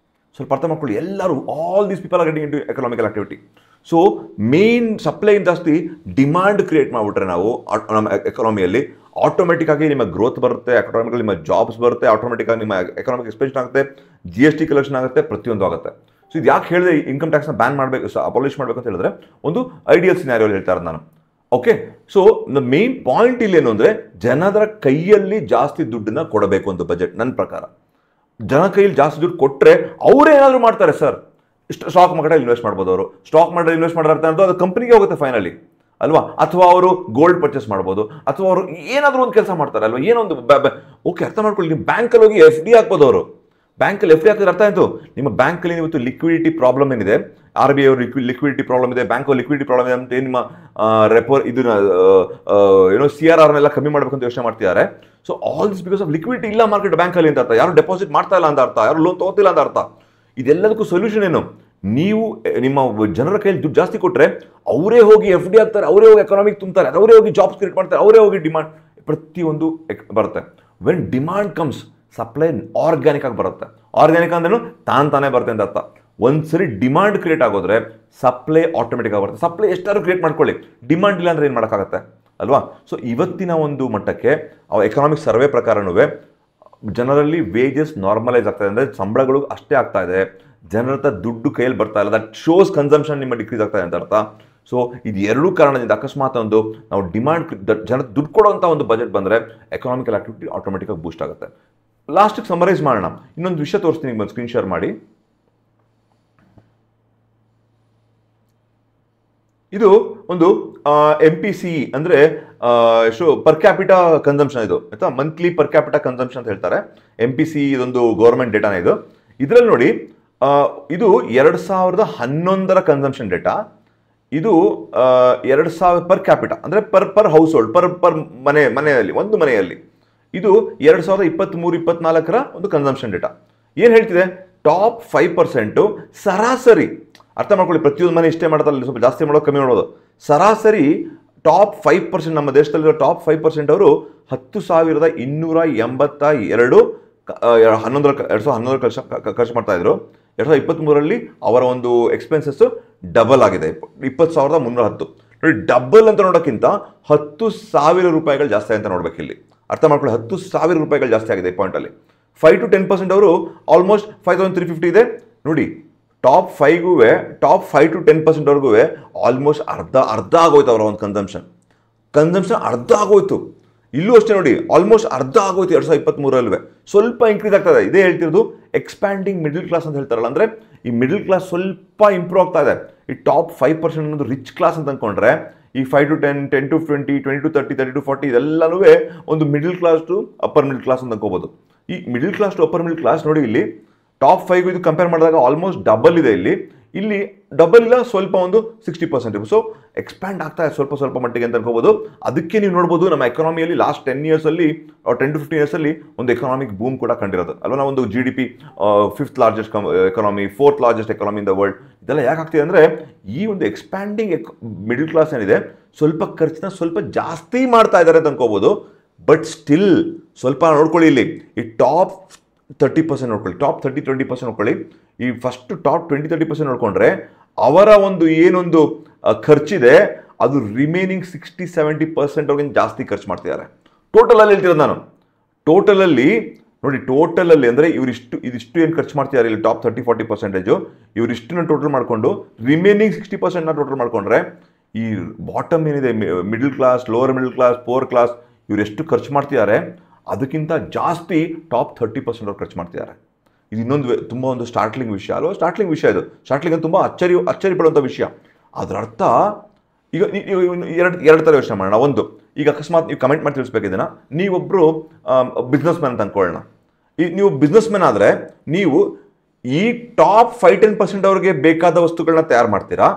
ಸ್ವಲ್ಪ ಅರ್ಥ ಮಾಡ್ಕೊಳ್ಳಿ. ಎಲ್ಲರೂ all these people are getting into economical activity. So main supply ಜಾಸ್ತಿ ಡಿಮಾಂಡ್ ಕ್ರಿಯೇಟ್ ಮಾಡಿಬಿಟ್ರೆ ನಾವು ನಮ್ಮ ಎಕಾನಮಿಯಲ್ಲಿ ಆಟೋಮೆಟಿಕ್ ಆಗಿ ನಿಮ್ಮ ಗ್ರೋತ್ ಬರುತ್ತೆ, ಎಕನಾಮಿಕಲ್ಲಿ ನಿಮ್ಮ ಜಾಬ್ಸ್ ಬರುತ್ತೆ, ಆಟೋಮೆಟಿಕ್ ಆಗಿ ನಿಮ್ಮ ಎಕನಾಮಿಕ್ ಎಕ್ಸ್ಪೆನ್ಷನ್ ಆಗುತ್ತೆ, GST ಕಲೆಕ್ಷನ್ ಆಗುತ್ತೆ, ಪ್ರತಿಯೊಂದು ಆಗುತ್ತೆ. ಸೊ ಇದು ಯಾಕೆ ಹೇಳಿದ್ರೆ ಇನ್ಕಮ್ ಟ್ಯಾಕ್ಸ್ನ ಬ್ಯಾನ್ ಮಾಡಬೇಕು, ಅಬಾಲಿಷ್ ಮಾಡಬೇಕು ಅಂತ ಹೇಳಿದ್ರೆ ಒಂದು ಐಡಿಯಲ್ ಸಿನಾರಿಯೋ ಹೇಳ್ತಾ ಇರೋದು ನಾನು. Okay, so the main point ಇಲ್ಲಿ ಏನು ಅಂದರೆ ಜನರ ಕೈಯಲ್ಲಿ ಜಾಸ್ತಿ ದುಡ್ಡನ್ನ ಕೊಡಬೇಕು ಅಂತ ಬಜೆಟ್. ನನ್ನ ಪ್ರಕಾರ ಜನ ಕೈಯಲ್ಲಿ ಜಾಸ್ತಿ ದುಡ್ಡು ಕೊಟ್ಟರೆ ಅವರೇ ಏನಾದರೂ ಮಾಡ್ತಾರೆ ಸರ್. ಸ್ಟಾಕ್ ಮಾರ್ಕೆಟಲ್ಲಿ ಇನ್ವೆಸ್ಟ್ ಮಾಡ್ಬೋದು. ಅವರು ಸ್ಟಾಕ್ ಮಾರ್ಕೆಟಲ್ಲಿ ಇನ್ವೆಸ್ಟ್ ಮಾಡಿದ್ರೆ ಅದು ಕಂಪನಿಗೆ ಹೋಗುತ್ತೆ ಫೈನಲಿ ಅಲ್ವಾ. ಅಥವಾ ಅವರು ಗೋಲ್ಡ್ ಪರ್ಚೇಸ್ ಮಾಡ್ಬೋದು, ಅಥವಾ ಅವರು ಏನಾದರೂ ಒಂದು ಕೆಲಸ ಮಾಡ್ತಾರೆ ಅಲ್ವಾ. ಏನೊಂದು ಓಕೆ ಅರ್ಥ ಮಾಡ್ಕೊಳ್ಳಿ. ನೀವು ಬ್ಯಾಂಕಲ್ಲಿ ಹೋಗಿ FD ಹಾಕ್ಬೋದು. ಅವರು ಬ್ಯಾಂಕಲ್ಲಿ FD ಹಾಕಿದ್ರೆ ಅರ್ಥ ಆಯಿತು. ನಿಮ್ಮ ಬ್ಯಾಂಕಲ್ಲಿ ಇವತ್ತು ಲಿಕ್ವಿಡಿಟಿ ಪ್ರಾಬ್ಲಮ್ ಏನಿದೆ, RBI ಅವರು ಲಿಕ್ವಿಡಿಟಿ ಪ್ರಾಬ್ಲಮ್ ಇದೆ, ಬ್ಯಾಂಕ್ ಲಿಕ್ವಿಡಿಟಿ ಪ್ರಾಬ್ಲಮ್ ಇದೆ ಅಂತ ನಿಮ್ಮ ಇದನ್ನ CRRನೆಲ್ಲ ಕಮ್ಮಿ ಮಾಡಬೇಕಂತ ಯೋಚನೆ ಮಾಡ್ತಿದ್ದಾರೆ. So all this because of liquidity ಇಲ್ಲ ಮಾರ್ಕೆಟ್ ಬ್ಯಾಂಕಲ್ಲಿ ಅಂತ ಅರ್ಥ. ಯಾರು ಡೆಪಾಸಿಟ್ ಮಾಡ್ತಾ ಇಲ್ಲ ಅಂತ ಅರ್ಥ, ಯಾರು ಲೋನ್ ತಗೋತಿಲ್ಲ ಅಂತ ಅರ್ಥ. ಇದೆಲ್ಲದಕ್ಕೂ ಸೊಲ್ಯೂಷನ್ ಏನು? ನೀವು ನಿಮ್ಮ ಜನರ ಕೈಯಲ್ಲಿ ದುಡ್ಡು ಜಾಸ್ತಿ ಕೊಟ್ಟರೆ ಅವರೇ ಹೋಗಿ FD ಆಗ್ತಾರೆ, ಅವರೇ ಹೋಗಿ ಎಕನಾಮಿಕ್ ತುಂಬ್ತಾರೆ, ಅವರೇ ಹೋಗಿ ಜಾಬ್ಸ್ ಕ್ರಿಯೇಟ್ ಮಾಡ್ತಾರೆ, ಅವರೇ ಹೋಗಿ ಡಿಮಾಂಡ್ ಪ್ರತಿಯೊಂದು ಬರುತ್ತೆ. When demand comes supply organic ಆಗಿ ಬರುತ್ತೆ. ಆರ್ಗ್ಯಾನಿಕ್ ಅಂದ್ರೇನು? ತಾನೇ ಬರುತ್ತೆ ಅಂತ ಅರ್ಥ. ಒಂದ್ಸರಿ ಡಿಮಾಂಡ್ ಕ್ರಿಯೇಟ್ ಆಗೋದ್ರೆ ಸಪ್ಲೈ ಆಟೋಮೆಟಿಕ್ ಆಗಿ ಬರುತ್ತೆ. ಸಪ್ಲೈ ಎಷ್ಟಾದ್ರೂ ಕ್ರಿಯೇಟ್ ಮಾಡ್ಕೊಳ್ಳಿ, ಡಿಮಾಂಡ್ ಇಲ್ಲ ಅಂದ್ರೆ ಏನು ಮಾಡೋಕ್ಕಾಗತ್ತೆ ಅಲ್ವಾ. ಸೊ ಇವತ್ತಿನ ಒಂದು ಮಟ್ಟಕ್ಕೆ ಎಕನಾಮಿಕ್ ಸರ್ವೆ ಪ್ರಕಾರನೂ ಜನರಲ್ಲಿ ವೇಜಸ್ ನಾರ್ಮಲೈಸ್ ಆಗ್ತಾ ಇದೆ, ಅಂದರೆ ಸಂಬಳಗಳು ಅಷ್ಟೇ ಆಗ್ತಾ ಇದೆ, ಜನರ ಹತ್ರ ದುಡ್ಡು ಕೈಯಲ್ಲಿ ಬರ್ತಾ ಇಲ್ಲ. ದಟ್ ಶೋಸ್ ಕನ್ಸಂಪ್ಷನ್ ನಿಮ್ಮ ಡಿಕ್ರೀಸ್ ಆಗ್ತಾ ಇದೆ ಅಂತ ಅರ್ಥ. ಸೊ ಇದು ಎರಡೂ ಕಾರಣದಿಂದ ಅಕಸ್ಮಾತ್ ಒಂದು ನಾವು ಡಿಮಾಂಡ್ ಜನ ದುಡ್ಡು ಕೊಡುವಂಥ ಒಂದು ಬಜೆಟ್ ಬಂದರೆ ಎಕನಾಮಿಕಲ್ ಆಕ್ಟಿವಿಟಿ ಆಟೋಮೆಟಿಕಾಗಿ ಬೂಸ್ಟ್ ಆಗುತ್ತೆ. ಲಾಸ್ಟಿಗೆ ಸಮರೈಸ್ ಮಾಡೋಣ. ಇನ್ನೊಂದು ವಿಷಯ ತೋರಿಸ್ತೀನಿ, ಬಂದು ಸ್ಕ್ರೀನ್ ಶೇರ್ ಮಾಡಿ. ಇದು ಒಂದು MPCE ಅಂದರೆ ಎಷ್ಟು ಪರ್ ಕ್ಯಾಪಿಟಾ ಕನ್ಸಂಪ್ಷನ್ ಇದು ಆಯ್ತಾ, ಮಂತ್ಲಿ ಪರ್ ಕ್ಯಾಪಿಟಾ ಕನ್ಸಂಪ್ಷನ್ ಅಂತ ಹೇಳ್ತಾರೆ. MPC ಇದೊಂದು ಗೌರ್ಮೆಂಟ್ ಡೇಟಾನ ಇದು. ಇದರಲ್ಲಿ ನೋಡಿ ಇದು 2011 ಕನ್ಸಂಪ್ಷನ್ ಡೇಟಾ. ಇದು 2000 ಪರ್ ಕ್ಯಾಪಿಟಾ ಅಂದರೆ ಪರ್ ಹೌಸ್ ಹೋಲ್ಡ್, ಪರ್ ಮನೆಯಲ್ಲಿ, ಒಂದು ಮನೆಯಲ್ಲಿ. ಇದು 2023-24 ಒಂದು ಕನ್ಸಂಪ್ಷನ್ ಡೇಟಾ. ಏನು ಹೇಳ್ತಿದೆ, ಟಾಪ್ 5% ಸರಾಸರಿ, ಅರ್ಥ ಮಾಡ್ಕೊಳ್ಳಿ, ಪ್ರತಿಯೊಂದು ಮನೆ ಇಷ್ಟೇ ಮಾಡ್ತಾರೆ, ಸ್ವಲ್ಪ ಜಾಸ್ತಿ ಮಾಡೋದು ಕಮ್ಮಿ ಮಾಡೋದು, ಸರಾಸರಿ ಟಾಪ್ 5% ನಮ್ಮ ದೇಶದಲ್ಲಿರೋ ಟಾಪ್ 5% ಅವರು 10,282 2011 ಖರ್ಚು ಮಾಡ್ತಾ ಇದ್ರು. 2023 ಅವರ ಒಂದು ಎಕ್ಸ್ಪೆನ್ಸಸ್ ಡಬಲ್ ಆಗಿದೆ, 20,310. ನೋಡಿ, ಡಬಲ್ ಅಂತ ನೋಡೋಕ್ಕಿಂತ 10,000 ರೂಪಾಯಿಗಳು ಜಾಸ್ತಿ ಅಂತ ನೋಡ್ಬೇಕು ಇಲ್ಲಿ. ಅರ್ಥ ಮಾಡ್ಕೊಳ್ಳಿ, 10,000 ರೂಪಾಯಿಗಳು ಜಾಸ್ತಿ ಆಗಿದೆ ಈ ಪಾಯಿಂಟಲ್ಲಿ. 5 to 10% ಅವರು ಆಲ್ಮೋಸ್ಟ್ 5,350 ಇದೆ. ನೋಡಿ, ಟಾಪ್ 5 to 10% ಅವ್ರಿಗೂ ಆಲ್ಮೋಸ್ಟ್ ಅರ್ಧ ಆಗೋಯ್ತು ಅವರ ಒಂದು ಕನ್ಸಂಪ್ಷನ್ ಅರ್ಧ ಆಗೋಯ್ತು. ಇಲ್ಲೂ ಅಷ್ಟೇ ನೋಡಿ, ಆಲ್ಮೋಸ್ಟ್ ಅರ್ಧ ಆಗೋಯ್ತು 2023 ಸ್ವಲ್ಪ ಇನ್ಕ್ರೀಸ್ ಆಗ್ತಾ ಇದೆ. ಇದೇ ಹೇಳ್ತಿರೋದು ಎಕ್ಸ್ಪ್ಯಾಂಡಿಂಗ್ ಮಿಡಲ್ ಕ್ಲಾಸ್ ಅಂತ ಹೇಳ್ತಾರಲ್ಲ, ಅಂದರೆ ಈ ಮಿಡಲ್ ಕ್ಲಾಸ್ ಸ್ವಲ್ಪ ಇಂಪ್ರೂವ್ ಆಗ್ತಾ ಇದೆ. ಈ ಟಾಪ್ 5% ಅನ್ನೋದು ರಿಚ್ ಕ್ಲಾಸ್ ಅಂತ ಅಂದ್ಕೊಂಡ್ರೆ, ಈ 5 to 10, 10 to 20, 20 to 30, 30 to 40 ಇದೆಲ್ಲನೂ ಒಂದು middle class to upper middle class ಅಂತ ಅನ್ಕೋಬಹುದು. ಈ middle class to upper middle class ನೋಡಿ, ಇಲ್ಲಿ ಟಾಪ್ 5 ಇದು ಕಂಪೇರ್ ಮಾಡಿದಾಗ ಆಲ್ಮೋಸ್ಟ್ ಡಬಲ್ ಇದೆ. ಇಲ್ಲಿ ಡಬಲ್ ಇಲ್ಲ, ಸ್ವಲ್ಪ ಒಂದು 60%. ಸೊ ಎಕ್ಸ್ಪ್ಯಾಂಡ್ ಆಗ್ತಾ ಇದೆ ಸ್ವಲ್ಪ ಮಟ್ಟಿಗೆ ಅಂತ ಅನ್ಕೋಬಹುದು. ಅದಕ್ಕೆ ನೀವು ನೋಡ್ಬೋದು, ನಮ್ಮ ಎಕಾನಮಿಯಲ್ಲಿ ಲಾಸ್ಟ್ 10 yearsಲ್ಲಿ 10 to 15 yearsಲ್ಲಿ ಒಂದು ಎಕನಾಮಿಕ್ ಬೂಮ್ ಕೂಡ ಕಂಡಿರೋದು ಅಲ್ವಾ. ನಾವು ಒಂದು GDP 5th largest economy, 4th largest economy in the world. ಇದೆಲ್ಲ ಯಾಕೆ ಆಗ್ತಿದೆ ಅಂದರೆ, ಈ ಒಂದು ಎಕ್ಸ್ಪ್ಯಾಂಡಿಂಗ್ ಮಿಡಲ್ ಕ್ಲಾಸ್ ಏನಿದೆ, ಸ್ವಲ್ಪ ಖರ್ಚನ್ನ ಸ್ವಲ್ಪ ಜಾಸ್ತಿ ಮಾಡ್ತಾ ಇದ್ದಾರೆ ಅಂತ ಅನ್ಕೋಬಹುದು. ಬಟ್ ಸ್ಟಿಲ್ ಸ್ವಲ್ಪ ನೋಡ್ಕೊಳ್ಳಿ, ಇಲ್ಲಿ ಈ ಟಾಪ್ 30% ನೋಡ್ಕೊಳ್ಳಿ, ಟಾಪ್ 30-20% ನೋಡ್ಕೊಳ್ಳಿ. ಈ ಫಸ್ಟ್ ಟಾಪ್ 20-30% ನೋಡ್ಕೊಂಡ್ರೆ ಅವರ ಒಂದು ಏನೊಂದು ಖರ್ಚಿದೆ ಅದು ರಿಮೈನಿಂಗ್ 60-70% ಅವ್ರಿಗೆ ಜಾಸ್ತಿ ಖರ್ಚು ಮಾಡ್ತಿದ್ದಾರೆ. ಟೋಟಲಲ್ಲಿ ಹೇಳ್ತಿರೋದು ನಾನು, ಟೋಟಲಲ್ಲಿ ನೋಡಿ, ಟೋಟಲಲ್ಲಿ ಅಂದರೆ ಇದಿಷ್ಟು ಏನು ಖರ್ಚು ಮಾಡ್ತಿದ್ದಾರೆ ಇಲ್ಲಿ ಟಾಪ್ 30-40%, ಇವರಿಷ್ಟನ್ನ ಟೋಟಲ್ ಮಾಡಿಕೊಂಡು ರಿಮೈನಿಂಗ್ 60% ಟೋಟಲ್ ಮಾಡಿಕೊಂಡ್ರೆ ಈ ಬಾಟಮ್ ಏನಿದೆ, middle class, lower middle class, poor class, ಇವರೆಷ್ಟು ಖರ್ಚು ಮಾಡ್ತಿದ್ದಾರೆ ಅದಕ್ಕಿಂತ ಜಾಸ್ತಿ ಟಾಪ್ 30% ಅವ್ರು ಖರ್ಚು ಮಾಡ್ತಿದ್ದಾರೆ. ಇದು ಇನ್ನೊಂದು ತುಂಬ ಒಂದು ಸ್ಟಾರ್ಟ್ಲಿಂಗ್ ವಿಷಯ ಅಲ್ವಾ. ಸ್ಟಾರ್ಟ್ಲಿಂಗ್ ವಿಷಯ ಇದು, ಸ್ಟಾರ್ಟ್ಲಿಂಗ್ ಅಂತ ತುಂಬ ಅಚ್ಚರಿ ಪಡುವಂಥ ವಿಷಯ. ಅದರ ಅರ್ಥ ಈಗ ಎರಡು ಥರ ಯೋಚನೆ ಮಾಡೋಣ. ಒಂದು, ಈಗ ಅಕಸ್ಮಾತ್ ನೀವು ಕಮೆಂಟ್ ಮಾಡಿ ತಿಳಿಸ್ಬೇಕು ಇದನ್ನು, ನೀವೊಬ್ಬರು ಬಿಸ್ನೆಸ್ ಮ್ಯಾನ್ ಅಂತ ಅಂದ್ಕೊಳ್ಳೋಣ. ನೀವು ಬಿಸ್ನೆಸ್ ಮ್ಯಾನ್ ಆದರೆ ನೀವು ಈ ಟಾಪ್ 5-10% ಅವ್ರಿಗೆ ಬೇಕಾದ ವಸ್ತುಗಳನ್ನ ತಯಾರು ಮಾಡ್ತೀರಾ,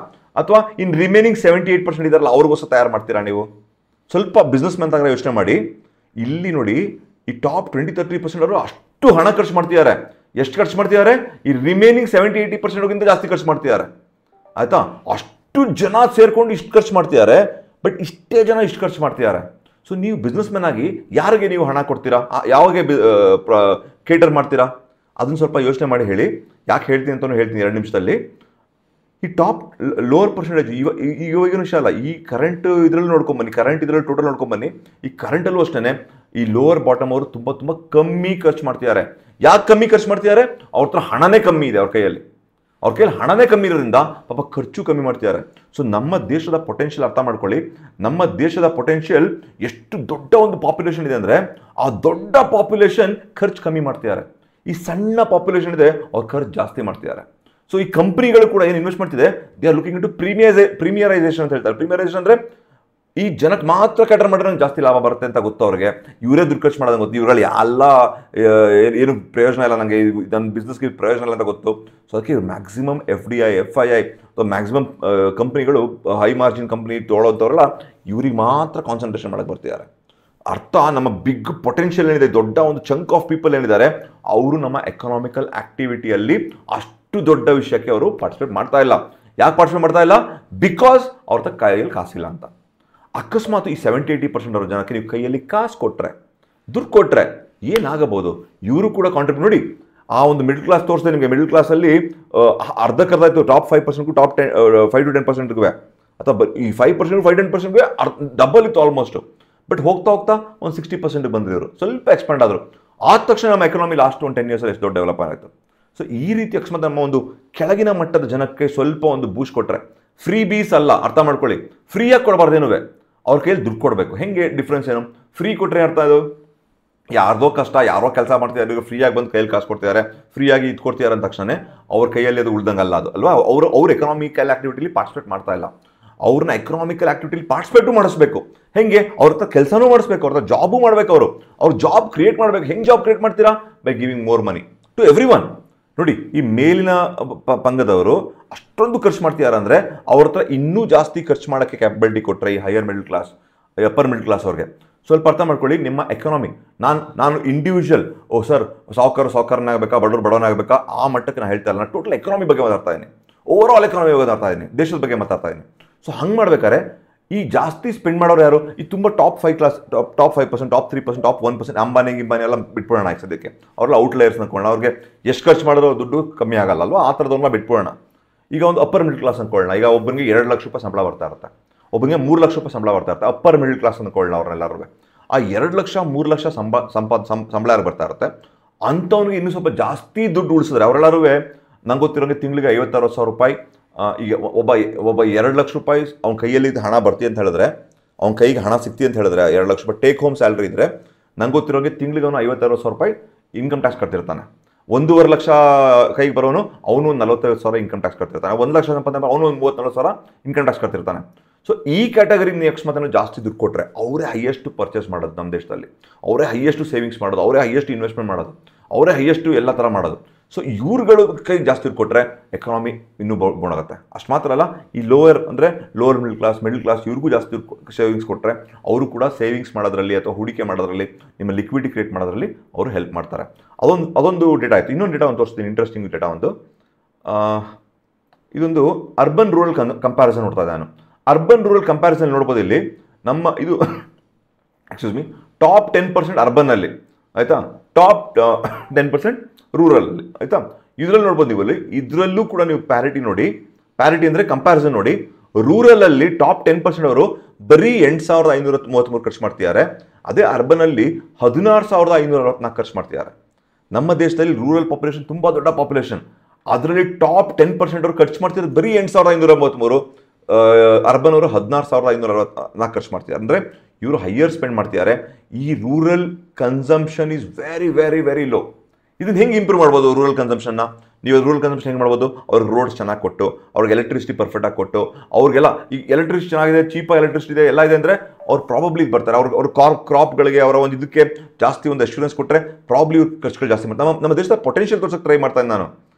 ಅಥವಾ ಇನ್ ರಿಮೈನಿಂಗ್ 78% ಇದಾರಲ್ಲ ಅವ್ರಿಗೋಸ್ಕರ ತಯಾರು ಮಾಡ್ತೀರಾ ನೀವು? ಸ್ವಲ್ಪ ಬಿಸ್ನೆಸ್ ಮ್ಯಾನ್ ತಗೊಂಡ್ರೆ ಯೋಚನೆ ಮಾಡಿ. ಇಲ್ಲಿ ನೋಡಿ, ಈ ಟಾಪ್ 20-30% ಅವರು ಅಷ್ಟು ಹಣ ಖರ್ಚು ಮಾಡ್ತಿದ್ದಾರೆ. ಎಷ್ಟು ಖರ್ಚು ಮಾಡ್ತಿದ್ದಾರೆ? ಈ ರಿಮೈನಿಂಗ್ 70-80% ಜಾಸ್ತಿ ಖರ್ಚು ಮಾಡ್ತಿದ್ದಾರೆ. ಆಯ್ತಾ? ಅಷ್ಟು ಜನ ಸೇರ್ಕೊಂಡು ಇಷ್ಟು ಖರ್ಚು ಮಾಡ್ತಿದ್ದಾರೆ, ಬಟ್ ಇಷ್ಟೇ ಜನ ಇಷ್ಟು ಖರ್ಚು ಮಾಡ್ತಿದ್ದಾರೆ. ಸೊ ನೀವು ಬಿಸ್ನೆಸ್ ಮ್ಯಾನ್ ಆಗಿ ಯಾರಿಗೆ ನೀವು ಹಣ ಕೊಡ್ತೀರಾ, ಯಾವಾಗ ಕೇಟರ್ ಮಾಡ್ತೀರಾ? ಅದನ್ನು ಸ್ವಲ್ಪ ಯೋಚನೆ ಮಾಡಿ ಹೇಳಿ. ಯಾಕೆ ಹೇಳ್ತೀನಿ ಅಂತಲೂ ಹೇಳ್ತೀನಿ 2 ನಿಮಿಷದಲ್ಲಿ. ಈ ಟಾಪ್ ಲೋವರ್ ಪರ್ಸೆಂಟೇಜ್ ಇವಾಗಿನ ವಿಷಯ ಅಲ್ಲ, ಈ ಕರೆಂಟ್ ಇದರಲ್ಲಿ ನೋಡ್ಕೊಂಬನ್ನಿ, ಕರೆಂಟ್ ಇದರಲ್ಲಿ ಟೋಟಲ್ ನೋಡ್ಕೊಂಬನ್ನಿ. ಈ ಕರೆಂಟಲ್ಲೂ ಅಷ್ಟೇ ಈ ಲೋವರ್ ಬಾಟಮ್ ಅವರು ತುಂಬ ಕಮ್ಮಿ ಖರ್ಚು ಮಾಡ್ತಿದ್ದಾರೆ. ಯಾಕೆ ಕಮ್ಮಿ ಖರ್ಚು ಮಾಡ್ತಿದ್ದಾರೆ? ಅವ್ರ ಹತ್ರ ಹಣನೇ ಕಮ್ಮಿ ಇದೆ, ಅವ್ರ ಕೈಯಲ್ಲಿ ಹಣನೇ ಕಮ್ಮಿ ಇರೋದ್ರಿಂದ ಪಾಪ ಖರ್ಚು ಕಮ್ಮಿ ಮಾಡ್ತಿದ್ದಾರೆ. ಸೊ ನಮ್ಮ ದೇಶದ ಪೊಟೆನ್ಷಿಯಲ್ ಅರ್ಥ ಮಾಡ್ಕೊಳ್ಳಿ. ನಮ್ಮ ದೇಶದ ಪೊಟೆನ್ಷಿಯಲ್ ಎಷ್ಟು ದೊಡ್ಡ ಒಂದು ಪಾಪ್ಯುಲೇಷನ್ ಇದೆ ಅಂದರೆ, ಆ ದೊಡ್ಡ ಪಾಪ್ಯುಲೇಷನ್ ಖರ್ಚು ಕಮ್ಮಿ ಮಾಡ್ತಿದ್ದಾರೆ. ಈ ಸಣ್ಣ ಪಾಪ್ಯುಲೇಷನ್ ಇದೆ, ಅವ್ರು ಖರ್ಚು ಜಾಸ್ತಿ ಮಾಡ್ತಿದ್ದಾರೆ. ಸೊ ಈ ಕಂಪ್ನಿಗಳು ಕೂಡ ಏನು ಇನ್ವೆಸ್ಟ್ ಮಾಡ್ತಿದೆ, ದೇ ಆರ್ ಲುಕಿಂಗ್ ಟು ಪ್ರೀಮಿಯರೈಸೇಷನ್ ಅಂತ ಹೇಳ್ತಾರೆ. ಪ್ರೀಮಿಯರೈಸೇಷನ್ ಅಂದರೆ ಈ ಜನಕ್ಕೆ ಮಾತ್ರ ಕ್ಯಾಟರ್ ಮಾಡಿದ್ರೆ ಜಾಸ್ತಿ ಲಾಭ ಬರುತ್ತೆ ಅಂತ ಗೊತ್ತು ಅವ್ರಿಗೆ. ಇವರೇ ದುಡ್ಡು ಖರ್ಚು ಮಾಡೋದಂಗೆ ಗೊತ್ತು, ಇವರಲ್ಲಿ ಎಲ್ಲ ಏನು ಪ್ರಯೋಜನ ಇಲ್ಲ, ನನಗೆ ನನ್ನ ಬಿಸ್ನೆಸ್ಗೆ ಪ್ರಯೋಜನ ಇಲ್ಲ ಅಂತ ಗೊತ್ತು. ಸೊ ಅದಕ್ಕೆ ಮ್ಯಾಕ್ಸಿಮಮ್ FDI ಅಥವಾ ಮ್ಯಾಕ್ಸಿಮಮ್ ಕಂಪ್ನಿಗಳು ಹೈ ಮಾರ್ಜಿನ್ ಕಂಪ್ನಿ ತೊಗೊಳ್ಳೋಂಥವ್ರಲ್ಲ ಇವ್ರಿಗೆ ಮಾತ್ರ ಕಾನ್ಸಂಟ್ರೇಷನ್ ಮಾಡಕ್ಕೆ ಬರ್ತಿದ್ದಾರೆ. ಅರ್ಥ, ನಮ್ಮ ಬಿಗ್ ಪೊಟೆನ್ಷಿಯಲ್ ಏನಿದೆ, ದೊಡ್ಡ ಒಂದು ಚಂಕ್ ಆಫ್ ಪೀಪಲ್ ಏನಿದ್ದಾರೆ, ಅವರು ನಮ್ಮ ಎಕನಾಮಿಕಲ್ ಆಕ್ಟಿವಿಟಿಯಲ್ಲಿ ಅಷ್ಟು ದೊಡ್ಡ ವಿಷಯಕ್ಕೆ ಅವರು ಪಾರ್ಟಿಸಿಪೇಟ್ ಮಾಡ್ತಾ ಇಲ್ಲ. ಯಾಕೆ ಪಾರ್ಟಿಸಿಪೇಟ್ ಮಾಡ್ತಾ ಇಲ್ಲ? ಬಿಕಾಸ್ ಅವ್ರ ಕೈಯಲ್ಲಿ ಕಾಸಿಲ್ಲ ಅಂತ. ಅಕಸ್ಮಾತ್ ಈ 70-80% ಅವ್ರ ಜನಕ್ಕೆ ನೀವು ಕೈಯಲ್ಲಿ ಕಾಸು ಕೊಟ್ಟರೆ, ದುಡ್ಡು ಕೊಟ್ಟರೆ ಏನಾಗಬಹುದು? ಇವರು ಕೂಡ ಕಾಂಟ್ರಿಬ್ಯೂಟ್ ನೋಡಿ. ಆ ಒಂದು ಮಿಡಲ್ ಕ್ಲಾಸ್ ತೋರಿಸಿದೆ ನಿಮಗೆ. ಮಿಡಲ್ ಕ್ಲಾಸಲ್ಲಿ ಅರ್ಧಕ್ಕರ್ಧ ಇತ್ತು, ಟಾಪ್ 5%ಗೂ ಟಾಪ್ 5 to 10%ಗೂ, ಅಥವಾ ಈ 5%, 5-10%ಗೆ ಡಬಲ್ ಇತ್ತು ಆಲ್ಮೋಸ್ಟ್. ಬಟ್ ಹೋಗ್ತಾ ಒಂದು 60% ಬಂದ್ರು ಇವರು, ಸ್ವಲ್ಪ ಎಕ್ಸ್ಪಾಂಡ್ ಆದರು. ಆದ ತಕ್ಷಣ ನಮ್ಮ ಎಕನಾಮಿ ಲಾಸ್ಟ್ ಒಂದು 10 yearsಲ್ಲಿ ಎಷ್ಟು ದೊಡ್ಡ ಡೆವಲಪ್ ಆಯಿತು. ಸೊ ಈ ರೀತಿ ಅಕಸ್ಮಾತ್ ನಮ್ಮ ಒಂದು ಕೆಳಗಿನ ಮಟ್ಟದ ಜನಕ್ಕೆ ಸ್ವಲ್ಪ ಒಂದು ಬೂಸ್ಟ್ ಕೊಟ್ಟರೆ, ಫ್ರೀ ಬೀಸ್ ಅಲ್ಲ, ಅರ್ಥ ಮಾಡ್ಕೊಳ್ಳಿ, ಫ್ರೀಯಾಗಿ ಕೊಡಬಾರ್ದೇನುವೆ, ಅವ್ರ ಕೈಯಲ್ಲಿ ದುಡ್ಡು ಕೊಡಬೇಕು. ಹೆಂಗೆ ಡಿಫ್ರೆನ್ಸ್ ಏನು? ಫ್ರೀ ಕೊಟ್ಟರೆ ಅರ್ಥ ಇದು ಯಾರ್ದೋ ಕಷ್ಟ, ಯಾರೋ ಕೆಲಸ ಮಾಡ್ತಿದ್ದಾರೆ, ಈಗ ಫ್ರೀಯಾಗಿ ಬಂದು ಕೈಯಲ್ಲಿ ಕಾಸು ಕೊಡ್ತಿದ್ದಾರೆ, ಫ್ರೀಯಾಗಿ ಇದು ಕೊಡ್ತಿದ್ದಾರೆ ಅಂದ ತಕ್ಷಣ ಅವ್ರ ಕೈಯಲ್ಲಿ ಅದು ಉಳ್ದಂಗೆ ಅಲ್ಲ, ಅದು ಅಲ್ವಾ? ಅವ್ರ ಎಕನಾಮಿಕಲ್ ಆಕ್ಟಿವಿಟಿಲಿ ಪಾರ್ಟಿಸಿಪೇಟ್ ಮಾಡ್ತಾ ಇಲ್ಲ. ಅವ್ರನ್ನ ಎಕನಾಮಿಕಲ್ ಆಕ್ಟಿವಿಟಿಲಿ ಪಾರ್ಟಿಸಿಪೇಟು ಮಾಡಿಸ್ಬೇಕು. ಹೆಂಗೆ? ಅವ್ರ ಹತ್ರ ಕೆಲಸನೂ ಮಾಡಿಸ್ಬೇಕು, ಅವ್ರ ಹತ್ರ ಜಾಬು ಮಾಡ್ಬೇಕು, ಅವ್ರು ಜಾಬ್ ಕ್ರಿಯೇಟ್ ಮಾಡ್ಬೇಕು. ಹೆಂಗೆ ಜಾಬ್ ಕ್ರಿಯೇಟ್ ಮಾಡ್ತೀರಾ? By giving more money to everyone. ನೋಡಿ, ಈ ಮೇಲಿನ ಪಂಗದವರು ಅಷ್ಟೊಂದು ಖರ್ಚು ಮಾಡ್ತಿದ್ದಾರೆ ಅಂದರೆ ಅವ್ರ ಹತ್ರ ಇನ್ನೂ ಜಾಸ್ತಿ ಖರ್ಚು ಮಾಡೋಕ್ಕೆ ಕ್ಯಾಪಬಿಲಿಟಿ ಕೊಟ್ಟರೆ ಈ higher middle class, upper middle class ಅವ್ರಿಗೆ ಸ್ವಲ್ಪ ಅರ್ಥ ಮಾಡ್ಕೊಳ್ಳಿ. ನಿಮ್ಮ ಎಕನಾಮಿ, ನಾನು ಇಂಡಿವಿಜುವಲ್ ಸರ್ ಸಾವುಕಾರನ ಆಗಬೇಕಾ, ಬಡವನ ಆಗಬೇಕಾ, ಆ ಮಟ್ಟಕ್ಕೆ ನಾನು ಹೇಳ್ತಾ ಇಲ್ಲ. ನಾನು ಟೋಟಲ್ ಎಕನಾಮಿ ಬಗ್ಗೆ ಮಾತಾಡ್ತಾ ಇದ್ದೀನಿ, ಓವರ್ ಆಲ್ ಎಕನಾಮಿ ಬಗ್ಗೆ ಮಾತಾಡ್ತಾ ಇದ್ದೀನಿ, ದೇಶದ ಬಗ್ಗೆ ಮಾತಾಡ್ತಾ ಇದ್ದೀನಿ. ಸೊ ಹಂಗೆ ಮಾಡ್ಬೇಕಾದ್ರೆ ಈ ಜಾಸ್ತಿ ಸ್ಪೆಂಡ್ ಮಾಡೋರು ಯಾರು? ಈ ತುಂಬ ಟಾಪ್ 5%, ಟಾಪ್ 3%, ಟಾಪ್ 1%, ಅಂಬಾನಿ ಎಲ್ಲ ಬಿಟ್ಬಿಡೋಣ ಈಗ ಸದ್ಯಕ್ಕೆ. ಅವ್ರೆಲ್ಲ ಔಟ್ಲೈಯರ್ಸ್ ಅನ್ಕೊಳ್ಳೋಣ. ಅವ್ರಿಗೆ ಎಷ್ಟು ಖರ್ಚು ಮಾಡಿದ್ರು ದುಡ್ಡು ಕಮ್ಮಿ ಆಗಲ್ಲ ಅಲ್ವಾ? ಆ ಥರದವ್ರನ್ನ ಬಿಟ್ಬಿಡೋಣ. ಈಗ ಒಂದು ಅಪ್ಪರ್ ಮಿಡಲ್ ಕ್ಲಾಸ್ ಅನ್ಕೊಳ್ಳೋಣ. ಈಗ ಒಬ್ಬನಿಗೆ 2 ಲಕ್ಷ ರೂಪಾಯಿ ಸಂಬಳ ಬರ್ತಾ ಇರುತ್ತೆ, ಒಬ್ಬನಿಗೆ 3 ಲಕ್ಷ ರೂಪಾಯಿ ಸಂಬಳ ಬರ್ತಾ ಇರುತ್ತೆ. ಅಪ್ಪರ್ ಮಿಡಲ್ ಕ್ಲಾಸ್ ಅನ್ಕೊಳ್ಳೋಣ ಅವ್ರನ್ನೆಲ್ಲರೂ. ಆ 2 ಲಕ್ಷ 3 ಲಕ್ಷ ಸಂಬಳ ಯಾರು ಬರ್ತಾ ಇರುತ್ತೆ, ಅಂಥವ್ನಿಗೆ ಇನ್ನೂ ಸ್ವಲ್ಪ ಜಾಸ್ತಿ ದುಡ್ಡು ಉಳಿಸಿದ್ರೆ ಅವರೆಲ್ಲರೂ ನಂಗೆ ಗೊತ್ತಿರೋಂಗೆ ತಿಂಗಳಿಗೆ 50-60 ಸಾವಿರ ರೂಪಾಯಿ. ಈಗ ಒಬ್ಬ 2 ಲಕ್ಷ ರೂಪಾಯಿ ಅವ್ನ ಕೈಯಲ್ಲಿ ಹಣ ಬರ್ತಿ ಅಂತ ಹೇಳಿದ್ರೆ, ಅವ್ನ ಕೈಗೆ ಹಣ ಸಿಕ್ತಿ ಅಂತ ಹೇಳಿದ್ರೆ, 2 ಲಕ್ಷ ರೂಪಾಯಿ ಟೇಕ್ ಹೋಮ್ ಸ್ಯಾಲ್ರಿ ಇದ್ದರೆ ನಂಗೆ ಗೊತ್ತಿರೋಂಗೆ ತಿಂಗಳಿಗೆ ಅವನು 50-60 ಸಾವಿರ ರೂಪಾಯಿ ಇನ್ಕಮ್ ಟ್ಯಾಕ್ಸ್ ಕಟ್ತಿರ್ತಾನೆ. 1.5 ಲಕ್ಷ ಕೈಗೆ ಬರೋನು ಅವನು 45 ಸಾವಿರ ಇನ್ಕಮ್ ಟ್ಯಾಕ್ಸ್ ಕಟ್ತಿರ್ತಾನೆ. 1 ಲಕ್ಷ ಸಂಪಾದನೆ ಅವನು 30-40 ಸಾವಿರ ಇನ್ಕಮ್ ಟ್ಯಾಕ್ಸ್ ಕಟ್ತಿರ್ತಾನೆ. ಸೊ ಈ ಕ್ಯಾಟಗರಿ ಅಕಸ್ಮಾತ್ ಜಾಸ್ತಿ ದುಡ್ಡು ಕೊಟ್ಟರೆ ಅವರೇ ಹೈಯೆಸ್ಟ್ ಪರ್ಚೇಸ್ ಮಾಡೋದು ನಮ್ಮ ದೇಶದಲ್ಲಿ, ಅವರೇ ಹೈಯೆಸ್ಟ್ ಸೇವಿಂಗ್ಸ್ ಮಾಡೋದು, ಅವರೇ ಹೈಯೆಸ್ಟ್ ಇನ್ವೆಸ್ಟ್ಮೆಂಟ್ ಮಾಡೋದು, ಅವರೇ ಹೈಯೆಸ್ಟ್ ಎಲ್ಲ ಥರ ಮಾಡೋದು. ಸೊ ಇವ್ರುಗಳು ಕೈ ಜಾಸ್ತಿ ದುಡ್ಡು ಕೊಟ್ಟರೆ ಎಕನಾಮಿ ಇನ್ನೂ ಬೋಣಾಗುತ್ತೆ. ಅಷ್ಟು ಮಾತ್ರ ಅಲ್ಲ, ಈ ಲೋವರ್ ಮಿಡಲ್ ಕ್ಲಾಸ್ ಇವ್ರಿಗೂ ಜಾಸ್ತಿ ಸೇವಿಂಗ್ಸ್ ಕೊಟ್ಟರೆ ಅವರು ಕೂಡ ಸೇವಿಂಗ್ಸ್ ಮಾಡೋದ್ರಲ್ಲಿ ಅಥವಾ ಹೂಡಿಕೆ ಮಾಡೋದ್ರಲ್ಲಿ, ನಿಮ್ಮ ಲಿಕ್ವಿಡಿಟಿ ಕ್ರಿಯೇಟ್ ಮಾಡೋದ್ರಲ್ಲಿ ಅವರು ಹೆಲ್ಪ್ ಮಾಡ್ತಾರೆ. ಅದೊಂದು ಡೇಟಾ ಆಯಿತು. ಇನ್ನೊಂದು ಡೇಟಾ ಒಂದು ತೋರಿಸ್ತೀನಿ, ಇಂಟ್ರೆಸ್ಟಿಂಗ್ ಡೇಟಾ ಒಂದು. ಇದೊಂದು ಅರ್ಬನ್ ರೂರಲ್ ಕಂಪ್ಯಾರಿಸನ್ ನೋಡ್ತಾ ಇದ್ದೆ ನಾನು. ಅರ್ಬನ್ ರೂರಲ್ ಕಂಪ್ಯಾರಿಸನ್ ನೋಡ್ಬೋದು. ಇಲ್ಲಿ ನಮ್ಮ ಇದು ಟಾಪ್ 10% ಅರ್ಬನ್ನಲ್ಲಿ, ಆಯಿತಾ, ಟಾಪ್ 10% ರೂರಲಲ್ಲಿ, ಆಯಿತಾ. ಇದರಲ್ಲಿ ನೋಡ್ಬೋದು ನೀವು. ಅಲ್ಲಿ ಇದರಲ್ಲೂ ಕೂಡ ನೀವು ಪ್ಯಾರಿಟಿ ನೋಡಿ, ಪ್ಯಾರಿಟಿ ಅಂದರೆ ಕಂಪ್ಯಾರಿಸನ್ ನೋಡಿ. ರೂರಲಲ್ಲಿ ಟಾಪ್ 10% ಅವರು ಬರೀ 8,533 ಖರ್ಚು ಮಾಡ್ತಿದ್ದಾರೆ. ಅದೇ ಅರ್ಬನಲ್ಲಿ 16,564 ಖರ್ಚು ಮಾಡ್ತಿದ್ದಾರೆ. ನಮ್ಮ ದೇಶದಲ್ಲಿ ರೂರಲ್ ಪಾಪ್ಯುಲೇಷನ್ ತುಂಬ ದೊಡ್ಡ ಪಾಪ್ಯುಲೇಷನ್, ಅದರಲ್ಲಿ ಟಾಪ್ 10% ಅವರು ಖರ್ಚು ಮಾಡ್ತಿರೋದು ಬರೀ 8,533. ಅರ್ಬನ್ ಅವರು 16,564 ಖರ್ಚು ಮಾಡ್ತಿದ್ದಾರೆ. ಅಂದರೆ ಇವರು ಹೈಯರ್ ಸ್ಪೆಂಡ್ ಮಾಡ್ತಿದ್ದಾರೆ. ಈ rural consumption is very very very low. ಇದನ್ನ ಹೆಂಗೆ ಇಂಪ್ರೂವ್ ಮಾಡ್ಬೋದು ರೂರಲ್ ಕನ್ಸಂಪ್ಷನ್ನ? ನೀವು ರೂರಲ್ ಕನ್ಸಂಪ್ಷನ್ ಹೆಂಗೆ ಮಾಡ್ಬೋದು? ಅವ್ರಿಗೆ ರೋಡ್ಸ್ ಚೆನ್ನಾಗಿ ಕೊಟ್ಟು, ಅವ್ರಿಗೆ ಎಲೆಕ್ಟ್ರಿಸಿಟಿ ಪರ್ಫೆಕ್ಟಾಗಿ ಕೊಟ್ಟು, ಅವ್ರಿಗೆಲ್ಲ ಈಗ ಎಲೆಕ್ಟ್ರಿಸಿಟಿ ಚೆನ್ನಾಗಿದೆ, ಚೀಪಾಗಿ ಎಲೆಕ್ಟ್ರಿಸಿಟಿ ಇದೆ, ಎಲ್ಲ ಇದೆ ಅಂದರೆ ಅವ್ರು ಪ್ರಾಬಬ್ಲಿ ಬರ್ತಾರೆ. ಅವ್ರ ಕ್ರಾಪ್ಗಳಿಗೆ ಅವರ ಒಂದು ಇದಕ್ಕೆ ಜಾಸ್ತಿ ಒಂದು ಅಶ್ಯೂರೆನ್ಸ್ ಕೊಟ್ಟರೆ ಪ್ರಾಬ್ಲಿ ಇವ್ರು ಖರ್ಚುಗಳು ಜಾಸ್ತಿ ಮಾಡ್ತಾರೆ. ನಮ್ಮ ದೇಶದ ಪೊಟೆನ್ಷಿಯಲ್ ತೋರ್ಸೋಕೆ ಟ್ರೈ ಮಾಡ್ತಾ ಇದ್ದೀನಿ ನಾನು.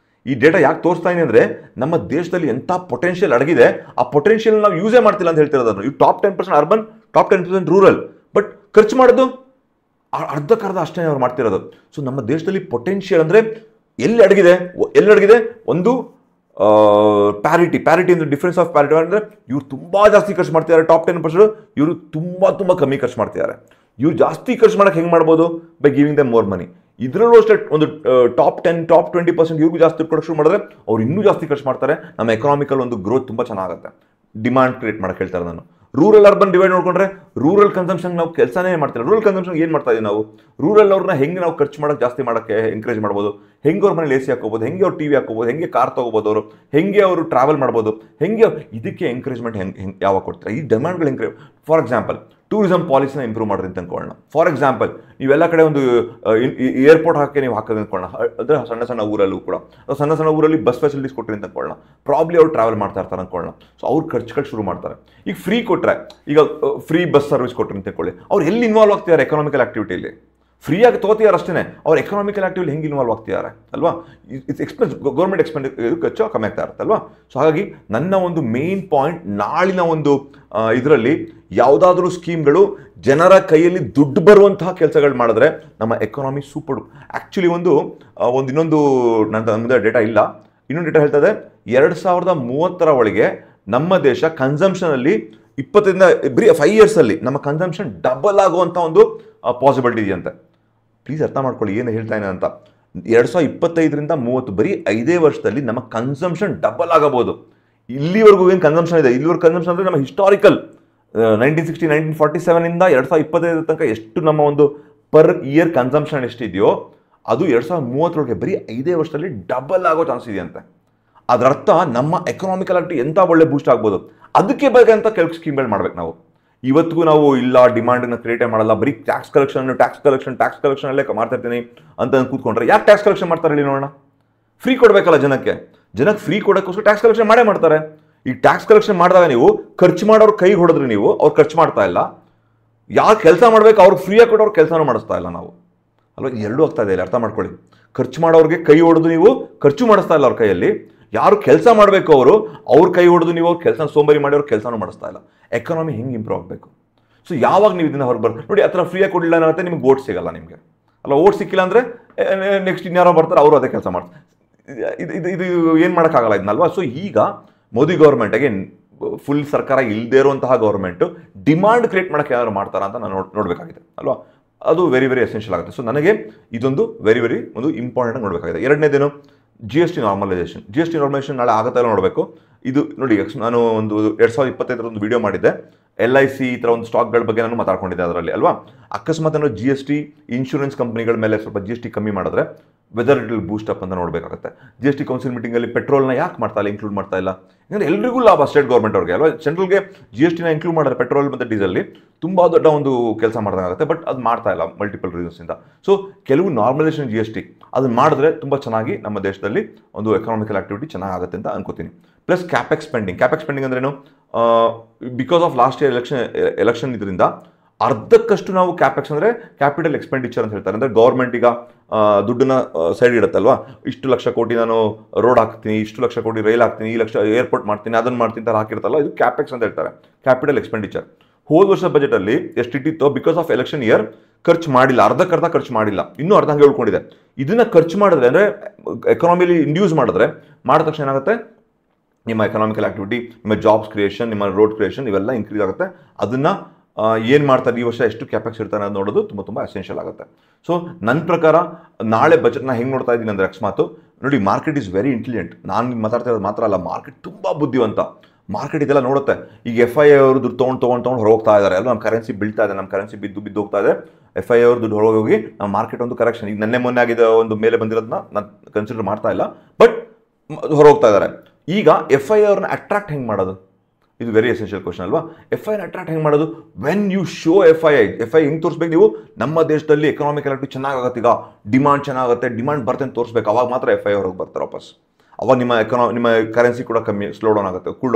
ಈ ಡೇಟಾ ಯಾಕೆ ತೋರಿಸ್ತಾ ಇದೀನಿ ಅಂದರೆ ನಮ್ಮ ದೇಶದಲ್ಲಿ ಎಂಥ ಪೊಟೆನ್ಷಿಯಲ್ ಅಡಗಿದೆ, ಆ ಪೊಟೆನ್ಷಿಯಲ್ ನಾವು ಯೂಸೇ ಮಾಡ್ತಿಲ್ಲ ಅಂತ ಹೇಳ್ತಿರೋದನ್ನು. ಇವು top 10% urban, top 10% rural, but ಖರ್ಚು ಮಾಡೋದು ಅರ್ಧಕ್ಕರ್ಧ ಅಷ್ಟೇ ಅವ್ರು ಮಾಡ್ತಿರೋದು. ಸೊ ನಮ್ಮ ದೇಶದಲ್ಲಿ ಪೊಟೆನ್ಷಿಯಲ್ ಅಂದರೆ ಎಲ್ಲಿ ಅಡಗಿದೆ? ಒಂದು ಪ್ಯಾರಿಟಿ ಅಂದರೆ ಡಿಫ್ರೆನ್ಸ್ ಆಫ್ ಪ್ಯಾರಿಟಿ ಅಂದರೆ ಇವ್ರು ತುಂಬ ಜಾಸ್ತಿ ಖರ್ಚು ಮಾಡ್ತಿದ್ದಾರೆ ಟಾಪ್ 10%, ಇವರು ತುಂಬ ಕಮ್ಮಿ ಖರ್ಚು ಮಾಡ್ತಿದ್ದಾರೆ. ಇವ್ರು ಜಾಸ್ತಿ ಖರ್ಚು ಮಾಡೋಕ್ಕೆ ಹೆಂಗೆ ಮಾಡ್ಬೋದು? By giving them more money. ಇದರಲ್ಲೂ ಅಷ್ಟೇ ಒಂದು ಟಾಪ್ 20% ಇವ್ರಿಗೂ ಜಾಸ್ತಿ ಕೊಡೋಕೆ ಶುರು ಮಾಡಿದ್ರೆ ಅವ್ರು ಇನ್ನೂ ಜಾಸ್ತಿ ಖರ್ಚು ಮಾಡ್ತಾರೆ. ನಮ್ಮ ಎಕನಾಮಿಕಲ್ ಒಂದು ಗ್ರೋತ್ ತುಂಬ ಚೆನ್ನಾಗುತ್ತೆ. ಡಿಮಾಂಡ್ ಕ್ರಿಯೇಟ್ ಮಾಡೋಕೆ ಹೇಳ್ತಾರೆ ನಾನು. ರೂರಲ್ ಅರ್ಬನ್ ಡಿವೈಡ್ ನೋಡ್ಕೊಂಡ್ರೆ ರೂರಲ್ ಕನ್ಸಂಪ್ಷನ್ ನಾವು ಕೆಲಸನೇ ಮಾಡ್ತಿಲ್ಲ. ರೂರಲ್ ಕನ್ಸಂಪ್ಷನ್ ಏನು ಮಾಡ್ತಾ ಇದೀವಿ ನಾವು? ರೂರಲ್ ಅವ್ರನ್ನ ಹೆಂಗೆ ನಾವು ಖರ್ಚು ಮಾಡೋಕ್ಕೆ ಜಾಸ್ತಿ ಮಾಡೋಕ್ಕೆ ಎಂಕರೇಜ್ ಮಾಡ್ಬೋದು, ಹೆಂಗೆ ಅವ್ರ ಮನೇಲಿ AC ಹಾಕೋಬೋದು, ಹೆಂಗೆ ಅವ್ರು TV ಹಾಕೋಬೋದು, ಹೆಂಗೆ ಕಾರ್ ತೊಗೋಬೋದು, ಅವರು ಹೆಂಗೆ ಅವರು ಟ್ರಾವೆಲ್ ಮಾಡ್ಬೋದು, ಹೆಂಗೆ ಇದಕ್ಕೆ ಎಂಕರೇಜ್ಮೆಂಟ್ ಹೆಂಗೆ ಯಾವಾಗ ಕೊಡ್ತಾರೆ? ಈ ಡಿಮ್ಯಾಂಡ್ಗಳು ಎಂಕರೇಜ್. ಫಾರ್ ಎಕ್ಸಾಂಪಲ್ ಟೂರಿಸಮ್ ಪಾಲಿಸಿನ ಇಂಪ್ರೂವ್ ಮಾಡ್ರಿ ಅಂತ ಅಂದ್ಕೊಳ್ಳೋಣ. ಫಾರ್ ಎಕ್ಸಾಂಪಲ್ ನೀವೆಲ್ಲ ಕಡೆ ಒಂದು ಏರ್ಪೋರ್ಟ್ ಹಾಕಿ ನೀವು ಹಾಕೋದು ಅಂದ್ಕೊಳ್ಳೋಣ. ಅಂದರೆ ಸಣ್ಣ ಊರಲ್ಲೂ ಕೂಡ ಸಣ್ಣ ಊರಲ್ಲಿ ಬಸ್ ಫೆಸಿಲಿಟೀಸ್ ಕೊಟ್ಟರೆ ಅಂತ ಅಂದ್ಕೊಳ್ಳೋಣ. ಪ್ರಾಬ್ಲಿ ಅವ್ರು ಟ್ರಾವೆಲ್ ಮಾಡ್ತಾ ಇರ್ತಾರೆ ಅಂದ್ಕೊಳ್ಳೋಣ. ಸೊ ಅವ್ರು ಖರ್ಚುಗಳು ಶುರು ಮಾಡ್ತಾರೆ. ಈಗ ಫ್ರೀ ಕೊಟ್ಟರೆ, ಈಗ ಫ್ರೀ ಬಸ್ ಸರ್ವಿಸ್ ಕೊಟ್ಟರೆ ಅಂತ ಅಂದ್ಕೊಳ್ಳಿ, ಅವ್ರು ಎಲ್ಲಿ ಇನ್ವಾಲ್ವ್ ಆಗ್ತಿದ್ದಾರೆ ಎಕನಾಮಿಕಲ್ ಆಕ್ಟಿವಿಟಿಯಲ್ಲಿ? ಫ್ರೀಯಾಗಿ ತಗೋತಿದ್ದಾರೆ ಅಷ್ಟೇ, ಅವ್ರು ಎಕನಾಮಿಕಲ್ ಆಕ್ಟಿವಿಟಿ ಹೆಂಗೆ ಇನ್ವಾಲ್ವ್ ಆಗ್ತಿದ್ದಾರೆ ಅಲ್ವಾ? ಇಟ್ಸ್ ಎಕ್ಸ್ಪೆನ್ಸ್, ಗೌರ್ಮೆಂಟ್ ಎಕ್ಸ್ಪೆಂಡ್ ಖರ್ಚು ಕಮ್ಮಿ ಆಗ್ತಾ ಇರುತ್ತೆ ಅಲ್ವಾ? ಸೊ ಹಾಗಾಗಿ ನನ್ನ ಒಂದು ಮೇನ್ ಪಾಯಿಂಟ್, ನಾಳಿನ ಒಂದು ಇದರಲ್ಲಿ ಯಾವುದಾದ್ರೂ ಸ್ಕೀಮ್ಗಳು ಜನರ ಕೈಯಲ್ಲಿ ದುಡ್ಡು ಬರುವಂತಹ ಕೆಲಸಗಳು ಮಾಡಿದ್ರೆ ನಮ್ಮ ಎಕಾನಮಿ ಸೂಪರ್. ಆ್ಯಕ್ಚುಲಿ ಇನ್ನೊಂದು ನಮ್ಮದು ಡೇಟಾ ಇಲ್ಲ, ಇನ್ನೊಂದು ಡೇಟಾ ಹೇಳ್ತದೆ 2030 ಒಳಗೆ ನಮ್ಮ ದೇಶ ಕನ್ಸಂಪ್ಷನಲ್ಲಿ 20 ಬರೀ 5 ಇಯರ್ಸಲ್ಲಿ ನಮ್ಮ ಕನ್ಸಂಪ್ಷನ್ ಡಬಲ್ ಆಗುವಂಥ ಒಂದು ಪಾಸಿಬಿಲಿಟಿ ಇದೆಯಂತೆ. ಪ್ಲೀಸ್ ಅರ್ಥ ಮಾಡ್ಕೊಳ್ಳಿ ಏನು ಹೇಳ್ತಾ ಇದ್ದೀನಿ ಅಂತ. 2025ರಿಂದ 30 ಬರೀ 5 ವರ್ಷದಲ್ಲಿ ನಮ್ಮ ಕನ್ಸಂಪ್ಷನ್ ಡಬಲ್ ಆಗಬಹುದು. ಇಲ್ಲಿವರೆಗೂ ಏನು ಕನ್ಸಂಪ್ಷನ್ ಇದೆ, ಇಲ್ಲಿವರೆಗೂ ಕನ್ಸಂಪ್ಷನ್ ಅಂದರೆ ನಮ್ಮ ಹಿಸ್ಟಾರಿಕಲ್ 1960 1947ಇಂದ 2025 ತನಕ ಎಷ್ಟು ನಮ್ಮ ಒಂದು ಪರ್ ಇಯರ್ ಕನ್ಸಂಪ್ಷನ್ ಎಷ್ಟಿದೆಯೋ ಅದು 2030 ಬರೀ 5 ವರ್ಷದಲ್ಲಿ ಡಬಲ್ ಆಗೋ ಚಾನ್ಸ್ ಇದೆಯಂತೆ. ಅದರ ಅರ್ಥ ನಮ್ಮ ಎಕನಾಮಿಕಲ್ ಆಕ್ಟಿವಿಟಿ ಎಂಥ ಒಳ್ಳೆ ಬೂಸ್ಟ್ ಆಗ್ಬೋದು. ಅದಕ್ಕೆ ಬೇಕಂತ ಕೆಲವು ಸ್ಕೀಮ್ಗಳು ಮಾಡ್ಬೇಕು ನಾವು. ಇವತ್ತಿಗೂ ನಾವು ಇಲ್ಲ ಡಿಮಾಂಡನ್ನು ಕ್ರಿಯೇಟ್ ಮಾಡಲ್ಲ, ಬರೀ ಟ್ಯಾಕ್ಸ್ ಕಲೆಕ್ಷನ್ ಅಲ್ಲೇ ಮಾಡ್ತಾ ಇರ್ತೀನಿ ಅಂತ ಕೂತ್ಕೊಂಡ್ರೆ ಯಾಕೆ ಟ್ಯಾಕ್ಸ್ ಕಲೆಕ್ಷನ್ ಮಾಡ್ತಾರೆ ಹೇಳಿ ನೋಡೋಣ? ಫ್ರೀ ಕೊಡಬೇಕಲ್ಲ ಜನಕ್ಕೆ ಫ್ರೀ ಕೊಡೋಕ್ಕೋಸ್ಕರ ಟ್ಯಾಕ್ಸ್ ಕಲೆಕ್ಷನ್ ಮಾಡೇ ಮಾಡ್ತಾರೆ. ಈ ಟ್ಯಾಕ್ಸ್ ಕಲೆಕ್ಷನ್ ಮಾಡಿದಾಗ ನೀವು ಖರ್ಚು ಮಾಡೋರು ಕೈ ಹೊಡೆದ್ರಿ, ನೀವು ಅವ್ರು ಖರ್ಚು ಮಾಡ್ತಾ ಇಲ್ಲ, ಯಾರು ಕೆಲಸ ಮಾಡ್ಬೇಕು ಅವ್ರಿಗೆ ಫ್ರೀಯಾಗಿ ಕೊಟ್ಟವ್ರು ಕೆಲಸನೂ ಮಾಡಿಸ್ತಾ ಇಲ್ಲ ನಾವು ಅಲ್ವಾ. ಎರಡೂ ಆಗ್ತಾ ಇದೆ, ಅರ್ಥ ಮಾಡ್ಕೊಳ್ಳಿ. ಖರ್ಚು ಮಾಡೋರಿಗೆ ಕೈ ಹೊಡೆದು ನೀವು ಖರ್ಚು ಮಾಡಿಸ್ತಾ ಇಲ್ಲ ಅವ್ರ ಕೈಯಲ್ಲಿ, ಯಾರು ಕೆಲಸ ಮಾಡಬೇಕು ಅವರು ಅವ್ರ ಕೈ ಹೊಡೆದು ನೀವು ಅವ್ರ ಕೆಲಸ ಸೋಂಬರಿ ಮಾಡಿ ಅವ್ರ ಕೆಲಸನೂ ಮಾಡಿಸ್ತಾ ಇಲ್ಲ. ಎಕಾನಮಿ ಹೆಂಗೆ ಇಂಪ್ರೂವ್ ಆಗಬೇಕು? ಸೊ ಯಾವಾಗ ನೀವು ಇದನ್ನ ಹೊರಗೆ ನೋಡಿ, ಆ ಥರ ಫ್ರೀಯಾಗಿ ಕೊಡಲಿಲ್ಲ ಅನ್ನತ್ತೆ ನಿಮ್ಗೆ ಓಟ್ ಸಿಗಲ್ಲ ನಿಮಗೆ ಅಲ್ಲ. ಓಟ್ ಸಿಕ್ಕಿಲ್ಲ ಅಂದರೆ ನೆಕ್ಸ್ಟ್ ಇನ್ಯಾರೋ ಬರ್ತಾರೆ, ಅವರು ಅದೇ ಕೆಲಸ ಮಾಡ್ತಾರೆ. ಇದು ಏನು ಮಾಡೋಕ್ಕಾಗಲ್ಲ ಇದನ್ನಲ್ವಾ. ಸೊ ಈಗ ಮೋದಿ ಗೌರ್ಮೆಂಟ್ ಅಗೇನ್ ಫುಲ್ ಸರ್ಕಾರ ಇಲ್ಲದೇ ಇರುವಂತಹ ಗೌರ್ಮೆಂಟು ಡಿಮಾಂಡ್ ಕ್ರಿಯೇಟ್ ಮಾಡೋಕ್ಕೆ ಯಾರು ಮಾಡ್ತಾರಾ ಅಂತ ನಾನು ನೋಡಬೇಕಾಗಿದೆ ಅಲ್ವಾ. ಅದು ವೆರಿ ವೆರಿ ಎಸೆನ್ಷಿಯಲ್ ಆಗುತ್ತೆ. ಸೊ ನನಗೆ ಇದೊಂದು ವೆರಿ ಒಂದು ಇಂಪಾರ್ಟೆಂಟ್ ಆಗಿ ನೋಡಬೇಕಾಗಿದೆ. ಎರಡನೇದೇನು, GST ನಾರ್ಮಲೈಸೇಷನ್. GST ನಾರ್ಮಲೈಸೇಷನ್ ನಾಳೆ ಆಗುತ್ತೆ ಎಲ್ಲ ನೋಡಬೇಕು. ಇದು ನೋಡಿ, ನಾನು ಒಂದು 2025 ಒಂದು ವಿಡಿಯೋ ಮಾಡಿದ್ದೆ, LIC ಈ ಥರ ಒಂದು ಸ್ಟಾಕ್ಗಳ ಬಗ್ಗೆ ನಾನು ಮಾತಾಡ್ಕೊಂಡಿದ್ದೆ ಅದರಲ್ಲಿ ಅಲ್ವಾ. ಅಕಸ್ಮಾತ್ ನಾನು GST ಇನ್ಶೂರೆನ್ಸ್ ಕಂಪ್ನಿಗಳ ಮೇಲೆ ಸ್ವಲ್ಪ GST ಕಮ್ಮಿ ಮಾಡಿದ್ರೆ whether it will Boost up ಅಂತ ನೋಡಬೇಕಾಗುತ್ತೆ. GST ಕೌನ್ಸಿಲ್ ಮೀಟಿಂಗಲ್ಲಿ ಪೆಟ್ರೋಲ್ನ ಯಾಕೆ ಮಾಡ್ತಾ ಇಲ್ಲ, ಇನ್ಕ್ಲೂಡ್ ಮಾಡ್ತಾ ಇಲ್ಲ? ಯಾಕಂದರೆ ಎಲ್ರಿಗೂ ಲಾಭ ಸ್ಟೇಟ್ ಗೌರ್ಮೆಂಟ್ ಅವ್ರಿಗೆ ಅಲ್ವಾ. ಸೆಂಟ್ರಲ್ಗೆ GSTನ ಇನ್ಕ್ಲೂಡ್ ಮಾಡಿದ್ರೆ ಪೆಟ್ರೋಲ್ ಮತ್ತು ಡೀಸಲ್ಲಿ ತುಂಬ ದೊಡ್ಡ ಒಂದು ಕೆಲಸ ಮಾಡ್ದಂಗಾಗುತ್ತೆ, ಬಟ್ ಅದು ಮಾಡ್ತಾ ಇಲ್ಲ ಮಲ್ಟಿಪಲ್ ರೀಸನ್ಸಿಂದ. ಸೊ ಕೆಲವು ನಾರ್ಮಲೈಸೇಷನ್ GST ಅದನ್ನು ಮಾಡಿದ್ರೆ ತುಂಬ ಚೆನ್ನಾಗಿ ನಮ್ಮ ದೇಶದಲ್ಲಿ ಒಂದು ಎಕನಾಮಿಕಲ್ ಆಕ್ಟಿವಿಟಿ ಚೆನ್ನಾಗುತ್ತೆ ಅಂತ ಅನ್ಕೋತೀನಿ. ಪ್ಲಸ್ ಕ್ಯಾಪೆಕ್ಸ್ ಸ್ಪೆಂಡಿಂಗ್ ಅಂದ್ರೇನು, because of last year election ಇದರಿಂದ ಅರ್ಧಕ್ಕಷ್ಟು ನಾವು ಕ್ಯಾಪೆಕ್ಸ್ ಅಂದರೆ ಕ್ಯಾಪಿಟಲ್ ಎಕ್ಸ್ಪೆಂಡಿಚರ್ ಅಂತ ಹೇಳ್ತಾರೆ. ಅಂದರೆ ಗೌರ್ಮೆಂಟ್ ಈಗ ದುಡ್ಡನ್ನ ಸೈಡ್ ಇಡುತ್ತಲ್ವಾ, ಇಷ್ಟು ಲಕ್ಷ ಕೋಟಿ ನಾನು ರೋಡ್ ಹಾಕ್ತೀನಿ, ಇಷ್ಟು ಲಕ್ಷ ಕೋಟಿ ರೈಲ್ ಹಾಕ್ತೀನಿ, ಈ ಲಕ್ಷ ಏರ್ಪೋರ್ಟ್ ಮಾಡ್ತೀನಿ, ಅದನ್ನು ಮಾಡ್ತೀನಿ ಅಂತ ಹಾಕಿರುತ್ತಲ್ಲ, ಇದು ಕ್ಯಾಪೆಕ್ಸ್ ಅಂತ ಹೇಳ್ತಾರೆ, ಕ್ಯಾಪಿಟಲ್ ಎಕ್ಸ್ಪೆಂಡಿಚರ್. ಹೋದ ವರ್ಷದ ಬಜೆಟಲ್ಲಿ ಎಷ್ಟಿಟ್ಟಿತ್ತೋ ಬಿಕಾಸ್ ಆಫ್ ಎಲೆಕ್ಷನ್ ಇಯರ್ ಖರ್ಚು ಮಾಡಿಲ್ಲ, ಅರ್ಧಕ್ಕರ್ಧ ಖರ್ಚು ಮಾಡಿಲ್ಲ, ಇನ್ನೂ ಅರ್ಧ ಹಂಗೆ ಉಳ್ಕೊಂಡಿದೆ. ಇದನ್ನ ಖರ್ಚು ಮಾಡಿದ್ರೆ ಅಂದರೆ ಎಕಾನಮಿಲಿ ಇಂಡ್ಯೂಸ್ ಮಾಡಿದ್ರೆ ಮಾಡಿದ ತಕ್ಷಣ ಏನಾಗುತ್ತೆ, ನಿಮ್ಮ ಎಕನಾಮಿಕಲ್ ಆಕ್ಟಿವಿಟಿ, ನಿಮ್ಮ ಜಾಬ್ಸ್ ಕ್ರಿಯೇಷನ್, ನಿಮ್ಮ ರೋಡ್ ಕ್ರಿಯೇಷನ್ ಇವೆಲ್ಲ ಇನ್ಕ್ರೀಸ್ ಆಗುತ್ತೆ. ಅದನ್ನು ಏನು ಮಾಡ್ತಾರೆ ಈ ವರ್ಷ, ಎಷ್ಟು ಕ್ಯಾಪೆಕ್ಸ್ ಇರ್ತಾರೆ ಅದು ನೋಡೋದು ತುಂಬ ಎಸೆನ್ಷಿಯಲ್ ಆಗುತ್ತೆ. ಸೊ ನನ್ನ ಪ್ರಕಾರ ನಾಳೆ ಬಜೆಟ್ನ ಹೆಂಗೆ ನೋಡ್ತಾ ಇದ್ದೀನಿ ಅಂದರೆ, ಅಕಸ್ಮಾತ್ ನೋಡಿ, ಮಾರ್ಕೆಟ್ ಈಸ್ ವೆರಿ ಇಂಟೆಲಿಜೆಂಟ್. ನಾನು ಮಾತಾಡ್ತಾ ಇರೋದು ಮಾತ್ರ ಅಲ್ಲ, ಮಾರ್ಕೆಟ್ ತುಂಬ ಬುದ್ಧಿವಂತ. ಮಾರ್ಕೆಟ್ ಇದೆಲ್ಲ ನೋಡುತ್ತೆ. ಈಗ FII ಅವರು ದುಡ್ಡು ತೊಗೊಂಡು ಹೊರಗೋಗ್ತಾ ಇದ್ದಾರೆ ಅಲ್ಲ, ನಮ್ಮ ಕರೆನ್ಸಿ ಬೀಳ್ತಾ ಇದೆ, ನಮ್ಮ ಕರೆನ್ಸಿ ಬಿದ್ದು ಹೋಗ್ತಾ ಇದೆ. FII ಅವರು ದುಡ್ಡು ಹೊರಗೋಗಿ ನಮ್ಮ ಮಾರ್ಕೆಟ್ ಒಂದು ಕರೆಕ್ಷನ್, ಈಗ ಮೊನ್ನೆ ಆಗಿದೆ ಒಂದು ಮೇಲೆ ಬಂದಿರೋದನ್ನ ನಾನು ಕನ್ಸಿಡರ್ ಮಾಡ್ತಾ ಇಲ್ಲ, ಬಟ್ ಹೊರಗೋಗ್ತಾ ಇದ್ದಾರೆ. ಈಗ FII ಅವ್ರನ್ನ ಅಟ್ರಾಕ್ಟ್ ಹೆಂಗೆ ಮಾಡೋದು, ಇದು ವೆರಿ ಎಸೆನ್ಷಿಯಲ್ ಕ್ವಶನ್ ಅಲ್ವಾ. FII ಅಟ್ರಾಕ್ಟ್ ಹೆಂಗೆ ಮಾಡೋದು, ವೆನ್ ಯು ಶೋ FII ಹೆಂಗೆ ತೋರಿಸ್ಬೇಕು ನೀವು, ನಮ್ಮ ದೇಶದಲ್ಲಿ ಎಕನಾಮಿಕಲ್ ಆಕ್ಟಿವಿಟಿ ಚೆನ್ನಾಗುತ್ತೆ, ಈಗ ಡಿಮಾಂಡ್ ಚೆನ್ನಾಗುತ್ತೆ, ಡಿಮಾಂಡ್ ಬರ್ತೇನೆ ಅಂತ ತೋರಿಸ್ಬೇಕು, ಅವಾಗ ಮಾತ್ರ FII ಅವ್ರಿಗೆ ಬರ್ತಾರೆ ವಾಪಸ್. ಅವಾಗ ನಿಮ್ಮ ಕರೆನ್ಸಿ ಕೂಡ ಕಮ್ಮಿ ಕೂಲ್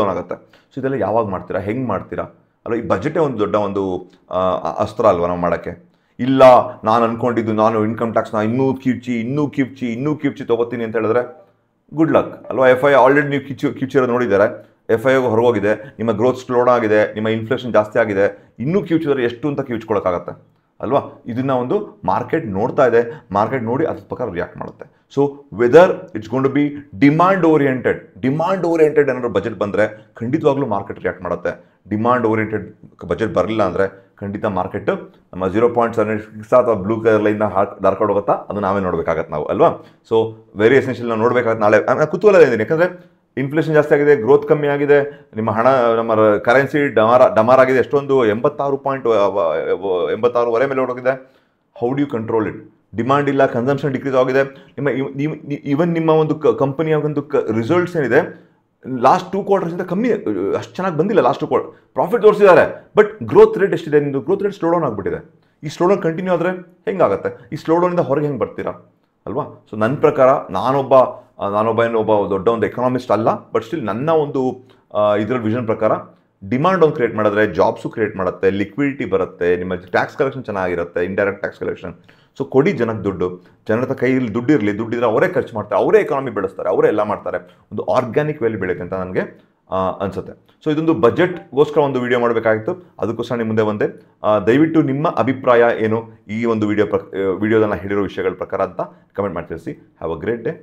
ಡೌನ್ ಆಗುತ್ತೆ. ಸೊ ಇದೆಲ್ಲ ಯಾವಾಗ ಮಾಡ್ತೀರಾ, ಹೆಂಗೆ ಮಾಡ್ತೀರಾ ಅಲ್ವಾ. ಈ ಬಜೆಟೇ ಒಂದು ದೊಡ್ಡ ಒಂದು ಅಸ್ತ್ರ ಅಲ್ವಾ ನಾವು ಮಾಡೋಕ್ಕೆ. ಇಲ್ಲ ನಾನು ಅನ್ಕೊಂಡಿದ್ದು ನಾನು ಇನ್ಕಮ್ ಟ್ಯಾಕ್ಸ್ನ ಇನ್ನೂ ಕಿವ್ಚಿ ತೊಗೋತೀನಿ ಅಂತ ಹೇಳಿದ್ರೆ ಗುಡ್ ಲಕ್ ಅಲ್ವಾ. FII ಆಲ್ರೆಡಿ ನೀವು ಕಿವ್ಚಿರೋದು ನೋಡಿದ್ದಾರೆ, FII ಹೊರಗೋಗಿದೆ, ನಿಮ್ಮ ಗ್ರೋತ್ ಸ್ಲೋಡ್ ಆಗಿದೆ, ನಿಮ್ಮ ಇನ್ಫ್ಲೇಷನ್ ಜಾಸ್ತಿ ಆಗಿದೆ, ಇನ್ನೂ ಕಿವ್ಚಿದ್ರೆ ಎಷ್ಟು ಅಂತ ಕಿವ್ಚ್ಕೊಳಕ್ಕಾಗತ್ತೆ ಅಲ್ವಾ. ಇದನ್ನ ಒಂದು ಮಾರ್ಕೆಟ್ ನೋಡ್ತಾ ಇದೆ, ಮಾರ್ಕೆಟ್ ನೋಡಿ ಅದ್ರ ಪ್ರಕಾರ ರಿಯಾಕ್ಟ್ ಮಾಡುತ್ತೆ. So whether it's going to be demand oriented ಏನಾದ್ರು ಬಜೆಟ್ ಬಂದರೆ ಖಂಡಿತವಾಗ್ಲೂ ಮಾರ್ಕೆಟ್ ರಿಯಾಕ್ಟ್ ಮಾಡುತ್ತೆ. ಡಿಮಾಂಡ್ ಓರಿಯೆಂಟೆಡ್ ಬಜೆಟ್ ಬರಲಿಲ್ಲ ಅಂದರೆ ಖಂಡಿತ ಮಾರ್ಕೆಟ್ ನಮ್ಮ 0.76 ಅಥವಾ ಬ್ಲೂ ಕಲರ್ ಲೈನ್ನ ದಾರ್ಕೊಂಡು ಹೋಗುತ್ತಾ, ಅದು ನಾವೇ ನೋಡಬೇಕಾಗತ್ತೆ ನಾವು ಅಲ್ವಾ. ಸೊ ವೆರಿ ಎಸೆನ್ಷಿಯಲ್ ನಾವು ನೋಡಬೇಕಾಗತ್ತೆ. ನಾಳೆ ನಾನು ಕುತೂಹಲ ಇದ್ದೀನಿ, ಯಾಕಂದರೆ ಇನ್ಫ್ಲೇಷನ್ ಜಾಸ್ತಿ ಆಗಿದೆ, ಗ್ರೋತ್ ಕಮ್ಮಿ ಆಗಿದೆ, ನಿಮ್ಮ ಹಣ ನಮ್ಮ ಕರೆನ್ಸಿ ಡಮಾರ್ ಆಗಿದೆ, ಎಷ್ಟೊಂದು 86.86 ಮೇಲೆ ಹೊರಗಿದೆ. How do you control it? Demand ಇಲ್ಲ, ಕನ್ಸಂಪ್ಷನ್ ಡಿಕ್ರೀಸ್ ಆಗಿದೆ. ಈವನ್ ನಿಮ್ಮ ಒಂದು ಕಂಪನಿಯ ಒಂದು ರಿಸಲ್ಟ್ಸ್ ಏನಿದೆ ಲಾಸ್ಟ್ 2 ಕ್ವಾರ್ಟರ್ಸಿಂದ ಕಮ್ಮಿ, ಅಷ್ಟು ಚೆನ್ನಾಗಿ ಬಂದಿಲ್ಲ. ಲಾಸ್ಟ್ 2 ಕ್ವಾರ್ಟರ್ ಪ್ರಾಫಿಟ್ ತೋರಿಸಿದ್ದಾರೆ, ಬಟ್ ಗ್ರೋತ್ ರೇಟ್ ಎಷ್ಟಿದೆ, ನಿಮ್ಮದು ಗ್ರೋತ್ ರೇಟ್ ಸ್ಲೋ ಡೌನ್ ಆಗಿಬಿಟ್ಟಿದೆ. ಈ ಸ್ಲೋ ಡೌನ್ ಕಂಟಿನ್ಯೂ ಆದರೆ ಹೆಂಗಾಗುತ್ತೆ, ಈ ಸ್ಲೋ ಡೌನಿಂದ ಹೊರಗೆ ಹೆಂಗೆ ಬರ್ತೀರಾ ಅಲ್ವಾ. ಸೊ ನನ್ನ ಪ್ರಕಾರ ನಾನೊಬ್ಬ ದೊಡ್ಡ ಒಂದು ಎಕನಾಮಿಸ್ಟ್ ಅಲ್ಲ, ಬಟ್ ಸ್ಟಿಲ್ ನನ್ನ ಒಂದು ಇದರ ವಿಷನ್ ಪ್ರಕಾರ ಡಿಮಾಂಡ್ ಒಂದು ಕ್ರಿಯೇಟ್ ಮಾಡಿದ್ರೆ ಜಾಬ್ಸು ಕ್ರಿಯೇಟ್ ಮಾಡುತ್ತೆ, ಲಿಕ್ವಿಡಿಟಿ ಬರುತ್ತೆ, ನಿಮ್ಮ ಟ್ಯಾಕ್ಸ್ ಕಲೆಕ್ಷನ್ ಚೆನ್ನಾಗಿರುತ್ತೆ, ಇಂಡೈರೆಕ್ಟ್ ಟ್ಯಾಕ್ಸ್ ಕಲೆಕ್ಷನ್. ಸೊ ಕೊಡಿ ಜನಕ್ಕೆ ದುಡ್ಡು, ಜನರ ಕೈಯಲ್ಲಿ ದುಡ್ಡಿದ್ರೆ ಅವರೇ ಖರ್ಚು ಮಾಡ್ತಾರೆ, ಅವರೇ ಎಕಾನಮಿ ಬೆಳೆಸ್ತಾರೆ, ಅವರೇ ಎಲ್ಲ ಮಾಡ್ತಾರೆ, ಒಂದು ಆರ್ಗ್ಯಾನಿಕ್ ವೇಲಿ ಬೆಳೆಯುತ್ತೆ ಅಂತ ನನಗೆ ಅನಿಸುತ್ತೆ. ಸೊ ಇದೊಂದು ಬಜೆಟ್ಗೋಸ್ಕರ ಒಂದು ವಿಡಿಯೋ ಮಾಡಬೇಕಾಗಿತ್ತು, ಅದಕ್ಕೋಸ್ಕರ ನಿಮ್ಮ ಮುಂದೆ ಬಂದೆ. ದಯವಿಟ್ಟು ನಿಮ್ಮ ಅಭಿಪ್ರಾಯ ಏನು ಈ ಒಂದು ವಿಡಿಯೋದಲ್ಲಿ ಹೇಳಿರೋ ವಿಷಯಗಳ ಪ್ರಕಾರ ಅಂತ ಕಮೆಂಟ್ ಮಾಡಿ ತಿಳಿಸಿ. Have a great day.